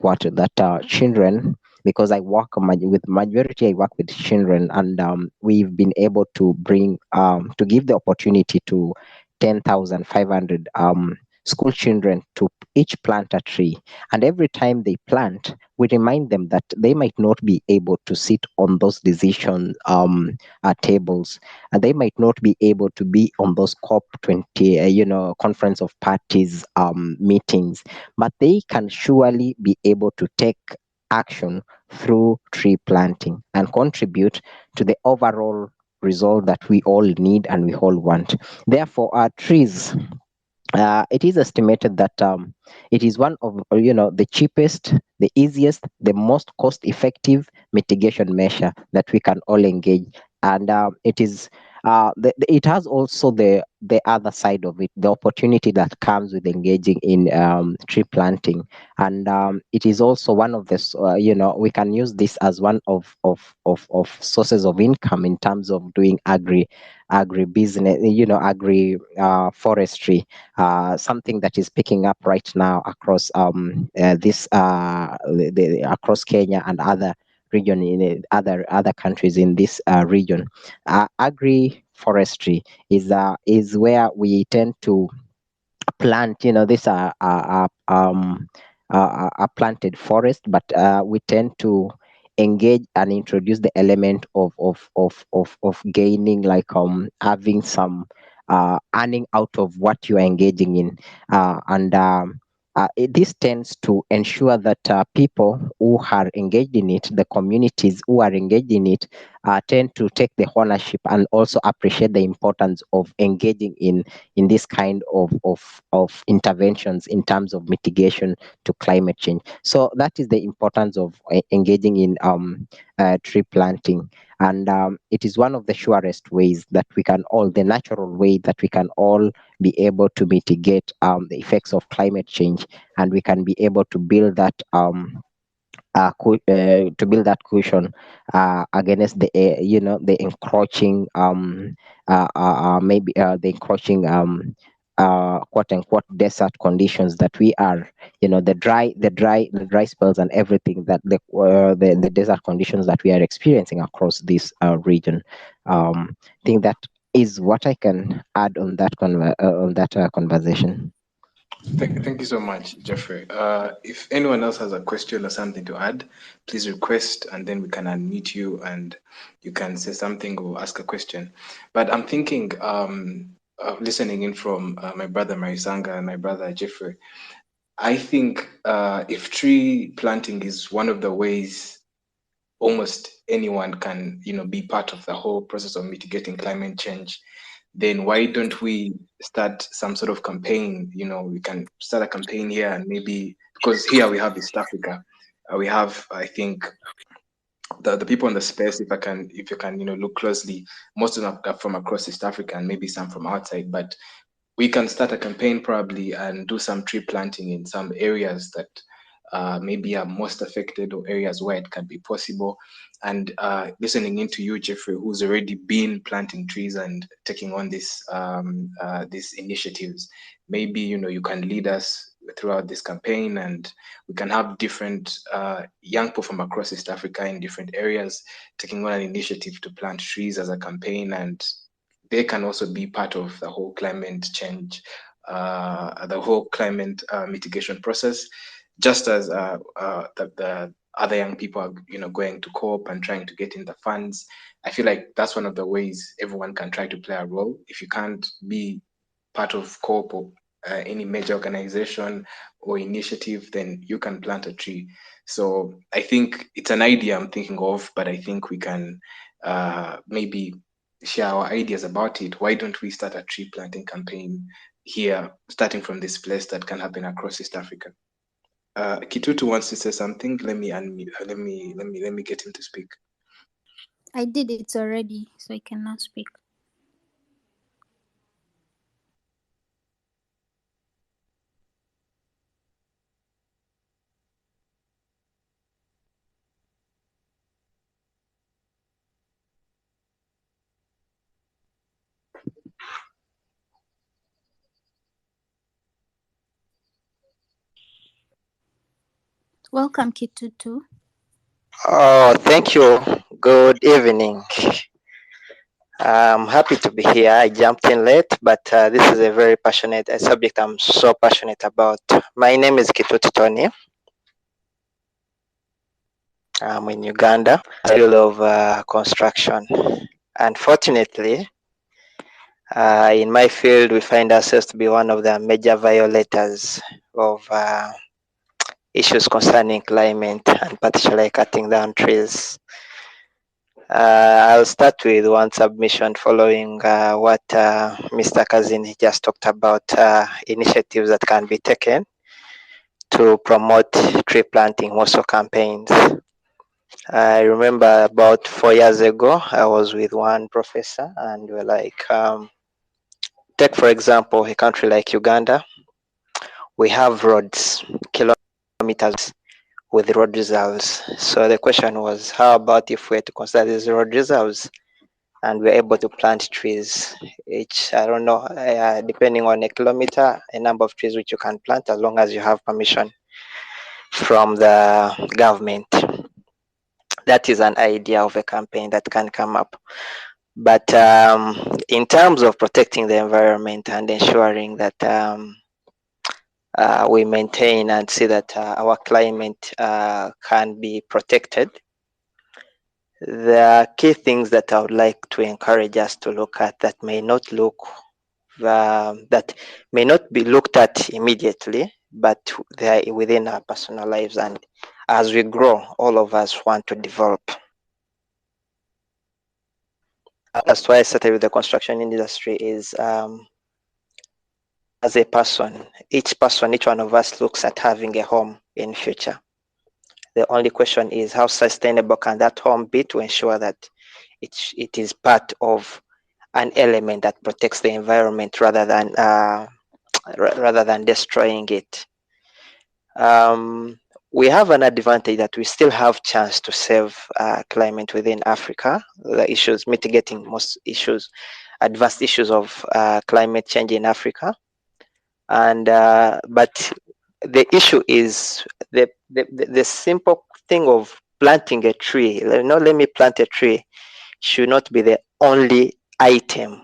quote, that children, because I work with majority, I work with children, and we've been able to bring to give the opportunity to 10,500 school children to each plant a tree. And every time they plant, we remind them that they might not be able to sit on those decision tables, and they might not be able to be on those COP20 conference of parties meetings, but they can surely be able to take action through tree planting and contribute to the overall result that we all need and we all want. Therefore, our trees, it is estimated that it is one of the cheapest, the easiest, the most cost-effective mitigation measure that we can all engage And it has also the other side of it, the opportunity that comes with engaging in tree planting. And it is also one of the we can use this as one of sources of income in terms of doing agri business, agri forestry, something that is picking up right now across across Kenya and other region in other countries in this region. Agri forestry is where we tend to plant. These are planted forest, but we tend to engage and introduce the element of gaining, like having some earning out of what you are engaging in. And This tends to ensure that people who are engaged in it, the communities who are engaged in it, tend to take the ownership and also appreciate the importance of engaging in this kind of interventions in terms of mitigation to climate change. So that is the importance of engaging in tree planting. And it is one of the surest ways that we can all, the natural way that we can all be able to mitigate the effects of climate change, and we can be able to build that to build that cushion against the encroaching maybe the encroaching quote unquote desert conditions that we are, the dry spells and everything that the desert conditions that we are experiencing across this region. I think that is what I can add on that conversation. Thank you so much, Jeffrey. If anyone else has a question or something to add, please request, and then we can unmute you and you can say something or ask a question. But I'm thinking, listening in from my brother Marisanga and my brother Jeffrey, I think if tree planting is one of the ways almost anyone can, be part of the whole process of mitigating climate change, then why don't we start some sort of campaign? We can start a campaign here, and maybe because here we have East Africa, we have, I think, the people in the space. If you can, look closely, most of them are from across East Africa, and maybe some from outside. But we can start a campaign probably and do some tree planting in some areas that maybe are most affected, or areas where it can be possible. And listening into you, Jeffrey, who's already been planting trees and taking on these initiatives, maybe you can lead us throughout this campaign, and we can have different young people from across East Africa in different areas taking on an initiative to plant trees as a campaign, and they can also be part of the whole climate change, the whole climate mitigation process, just as the other young people are, going to COP and trying to get in the funds. I feel like that's one of the ways everyone can try to play a role. If you can't be part of COP or any major organization or initiative, then you can plant a tree. So I think it's an idea I'm thinking of, but I think we can maybe share our ideas about it. Why don't we start a tree planting campaign here, starting from this place that can happen across East Africa? Kitutu wants to say something. Let me unmute. Let me get him to speak. I did it already, so I can now speak. Welcome, Kitutu. Oh, thank you. Good evening. I'm happy to be here. I jumped in late, but this is a very passionate subject I'm so passionate about. My name is Kitutu Tony. I'm in Uganda, field of construction. Unfortunately, in my field, we find ourselves to be one of the major violators of issues concerning climate, and particularly cutting down trees. I'll start with one submission following what Mr. Kazini just talked about, initiatives that can be taken to promote tree planting, also campaigns. I remember about 4 years ago, I was with one professor and we're like, take for example, a country like Uganda. We have roads, kilometers with road reserves. So the question was, how about if we were to consider these road reserves and we're able to plant trees, each, I don't know, depending on a kilometer, a number of trees which you can plant as long as you have permission from the government. That is an idea of a campaign that can come up. But in terms of protecting the environment and ensuring that we maintain and see that our climate can be protected, there are key things that I would like to encourage us to look at that may not be looked at immediately, but they are within our personal lives, and as we grow, all of us want to develop. That's why I started with the construction industry is as a person, each one of us looks at having a home in future. The only question is how sustainable can that home be to ensure that it is part of an element that protects the environment rather than destroying it. We have an advantage that we still have chance to save climate within Africa. The issues, mitigating most issues, advanced issues of climate change in Africa. And but the issue is the simple thing of planting a tree. Let me plant a tree should not be the only item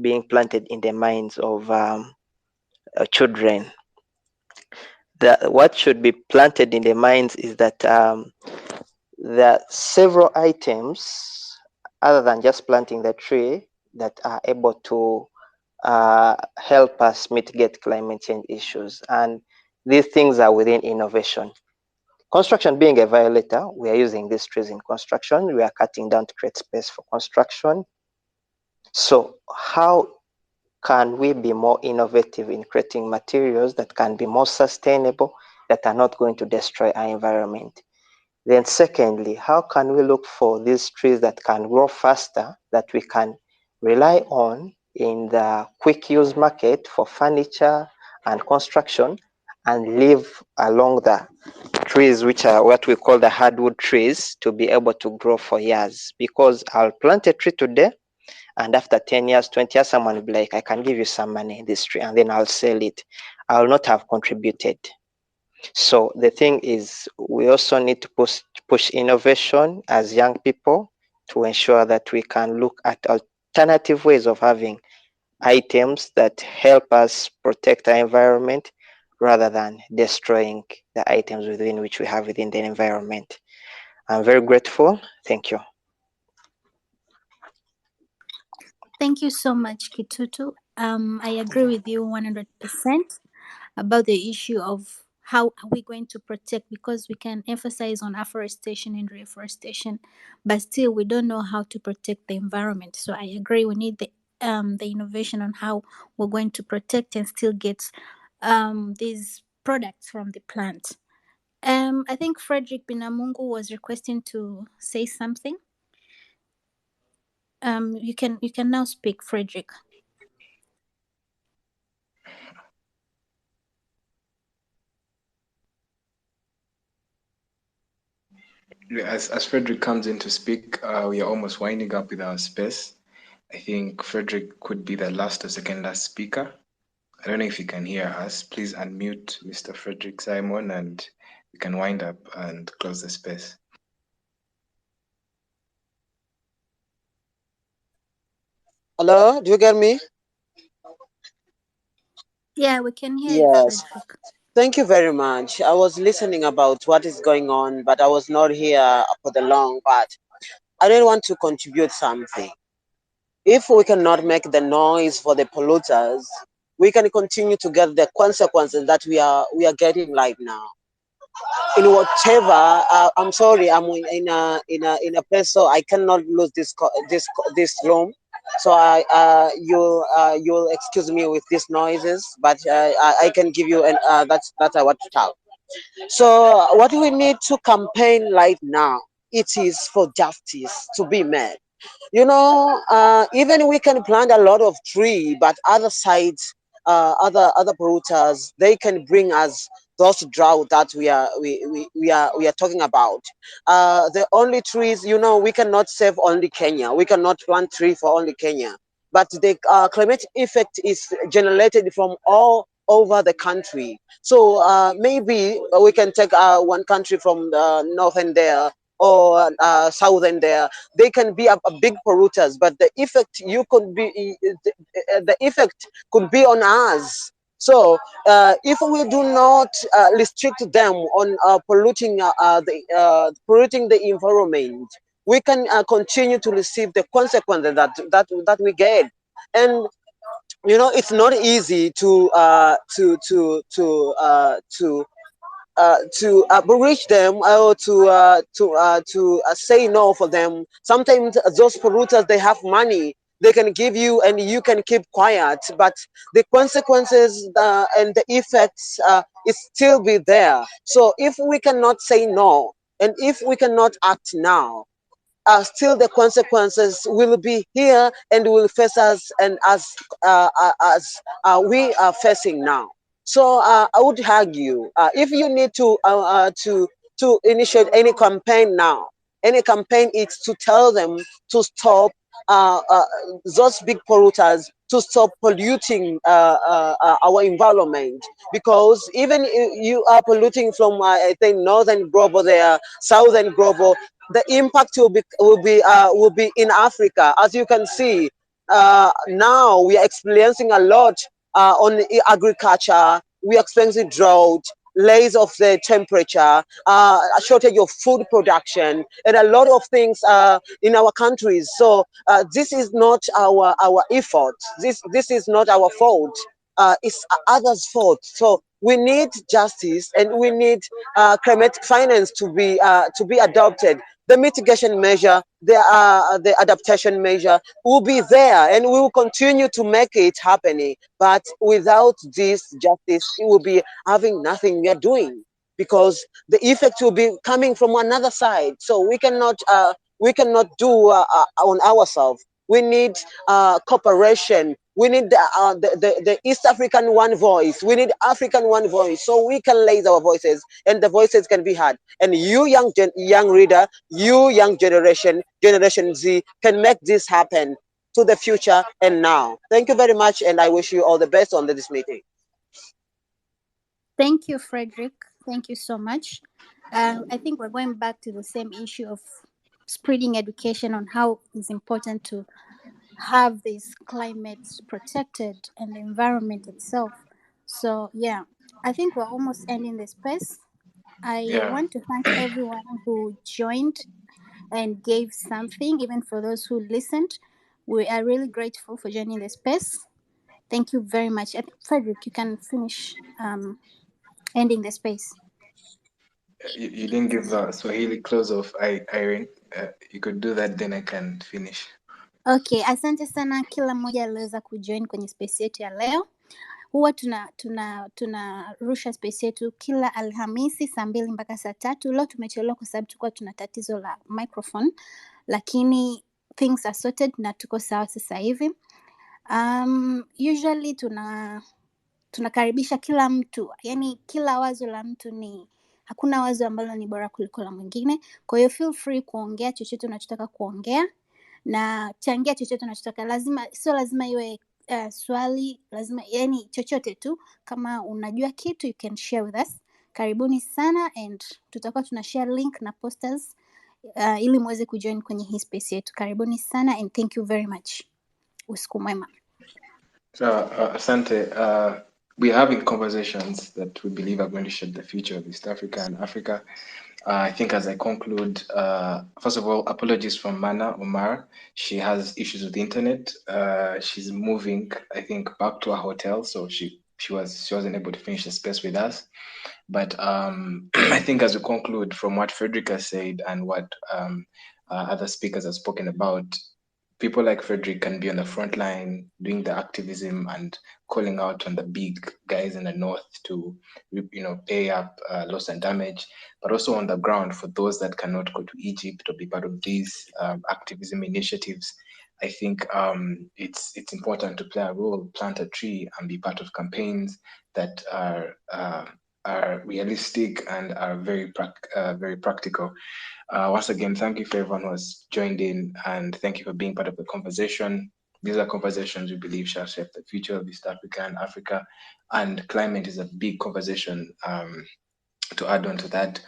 being planted in the minds of children. What should be planted in the minds is that there are several items other than just planting the tree that are able to help us mitigate climate change issues, and these things are within innovation. Construction being a violator, we are using these trees in construction. We are cutting down to create space for construction. So how can we be more innovative in creating materials that can be more sustainable, that are not going to destroy our environment? Then secondly, how can we look for these trees that can grow faster, that we can rely on in the quick use market for furniture and construction, and live along the trees which are what we call the hardwood trees to be able to grow for years? Because I'll plant a tree today, and after 10 years, 20 years, someone will be like, I can give you some money in this tree, and then I'll sell it. I will not have contributed. So the thing is, we also need to push innovation as young people to ensure that we can look at alternative ways of having items that help us protect our environment rather than destroying the items within which we have within the environment. I'm very grateful. Thank you. Thank you so much, Kitutu. I agree with you 100% about the issue of how are we going to protect, because we can emphasize on afforestation and reforestation, but still we don't know how to protect the environment. So I agree, we need the innovation on how we're going to protect and still get these products from the plant. I think Frederick Binamungu was requesting to say something. You can now speak, Frederick. As Frederick comes in to speak, we are almost winding up with our space. I think Frederick could be the last or second last speaker. I don't know if you can hear us. Please unmute Mr. Frederick Simon and we can wind up and close the space. Hello, do you get me? Yeah, we can hear you, Yes. Frederick. Thank you very much. I was listening about what is going on, but I was not here for the long part. I really want to contribute something. If we cannot make the noise for the polluters, we can continue to get the consequences that we are getting right now. In whatever, I'm sorry, I'm in a place, so I cannot lose this room. So you'll excuse me with these noises, but I can give you that's what to tell. So what we need to campaign right now it is for justice to be made. Even we can plant a lot of tree, but other sides, other polluters, they can bring us those drought that we are talking about. The only trees, we cannot save only Kenya. We cannot plant tree for only Kenya, but the climate effect is generated from all over the country. So maybe we can take one country from the northern there or southern there. They can be a big polluters, but the effect the effect could be on us. So if we do not restrict them on polluting the environment, we can continue to receive the consequences that we get. And it's not easy to bridge them, or to say no for them. Sometimes those polluters, they have money, they can give you and you can keep quiet, but the consequences and the effects is still be there. So if we cannot say no, and if we cannot act now, still the consequences will be here and will face us, and as we are facing now. So I would argue, if you need to initiate any campaign now, any campaign is to tell them to stop uh, uh, those big polluters, to stop polluting our environment, because even if you are polluting from I think northern global there, southern global, the impact will be in Africa. As you can see, now we are experiencing a lot on agriculture. We are experiencing drought, rise of the temperature, a shortage of food production, and a lot of things in our countries. So this is not our effort. This is not our fault. It's others' fault. So we need justice, and we need climatic finance to be adopted. The mitigation measure, the adaptation measure will be there, and we will continue to make it happening. But without this justice, it will be having nothing we are doing, because the effect will be coming from another side. So we cannot do on ourselves. We need cooperation. We need the East African one voice. We need African one voice, so we can raise our voices, and the voices can be heard. And you, young reader, you young Generation Z, can make this happen to the future and now. Thank you very much, and I wish you all the best on this meeting. Thank you, Frederick. Thank you so much. I think we're going back to the same issue of spreading education on how it's important to have this climate protected and the environment itself. So, yeah, I think we're almost ending the space. I Yeah. want to thank everyone who joined and gave something, even for those who listened. We are really grateful for joining the space. Thank you very much. I think, Frederick, you can finish ending the space. You didn't give a Swahili close off, Irene. You could do that, then I can finish. Okay, asante sana kila mmoja aliweza kujoin kwenye space yetu ya leo. Huwa tunarusha space yetu kila Alhamisi saa 2 mpaka saa 3. Leo tumechelewa kwa sababu tulikuwa tuna tatizo la microphone, lakini things are sorted na tuko sawa sasa hivi. Usually tunakaribisha kila mtu, yani kila wazo la mtu hakuna wazo ambalo ni bora kuliko la mwingine. Kwa hiyo feel free kuongea chochote unachotaka kuongea, na changia chochote unachotaka. Sio lazima iwe swali, lazima yani chochote tu. Kama unajua kitu, you can share with us. Karibuni sana, and tutakuwa tuna share link na posters ili muweze kujoin kwenye hii space yetu. Karibuni sana, and thank you very much. Usiku mwema. Asante. We're having conversations that we believe are going to shape the future of East Africa and Africa. I think as I conclude, first of all, apologies from Mana Omar. She has issues with the internet. She's moving, I think, back to a hotel, so she wasn't able to finish the space with us. But I think as we conclude from what Frederica said and what other speakers have spoken about, people like Frederick can be on the front line doing the activism and calling out on the big guys in the north to, pay up loss and damage, but also on the ground for those that cannot go to Egypt or be part of these activism initiatives. I think it's important to play a role, plant a tree, and be part of campaigns that are realistic and are very practical. Once again, thank you for everyone who has joined in, and thank you for being part of the conversation. These are conversations we believe shall shape the future of East Africa and Africa, and climate is a big conversation to add on to that.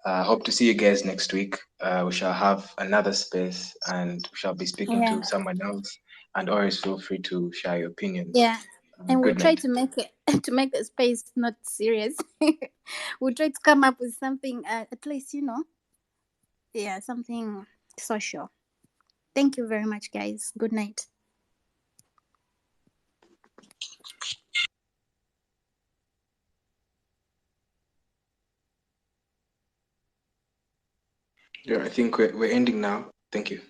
Hope to see you guys next week. We shall have another space, and we shall be speaking Yeah. to someone else. And always feel free to share your opinions. Yeah. And we'll Good try night. to make it to make the space not serious. We'll try to come up with something at least, something social. Thank you very much, guys. Good night. Yeah, I think we're ending now. Thank you.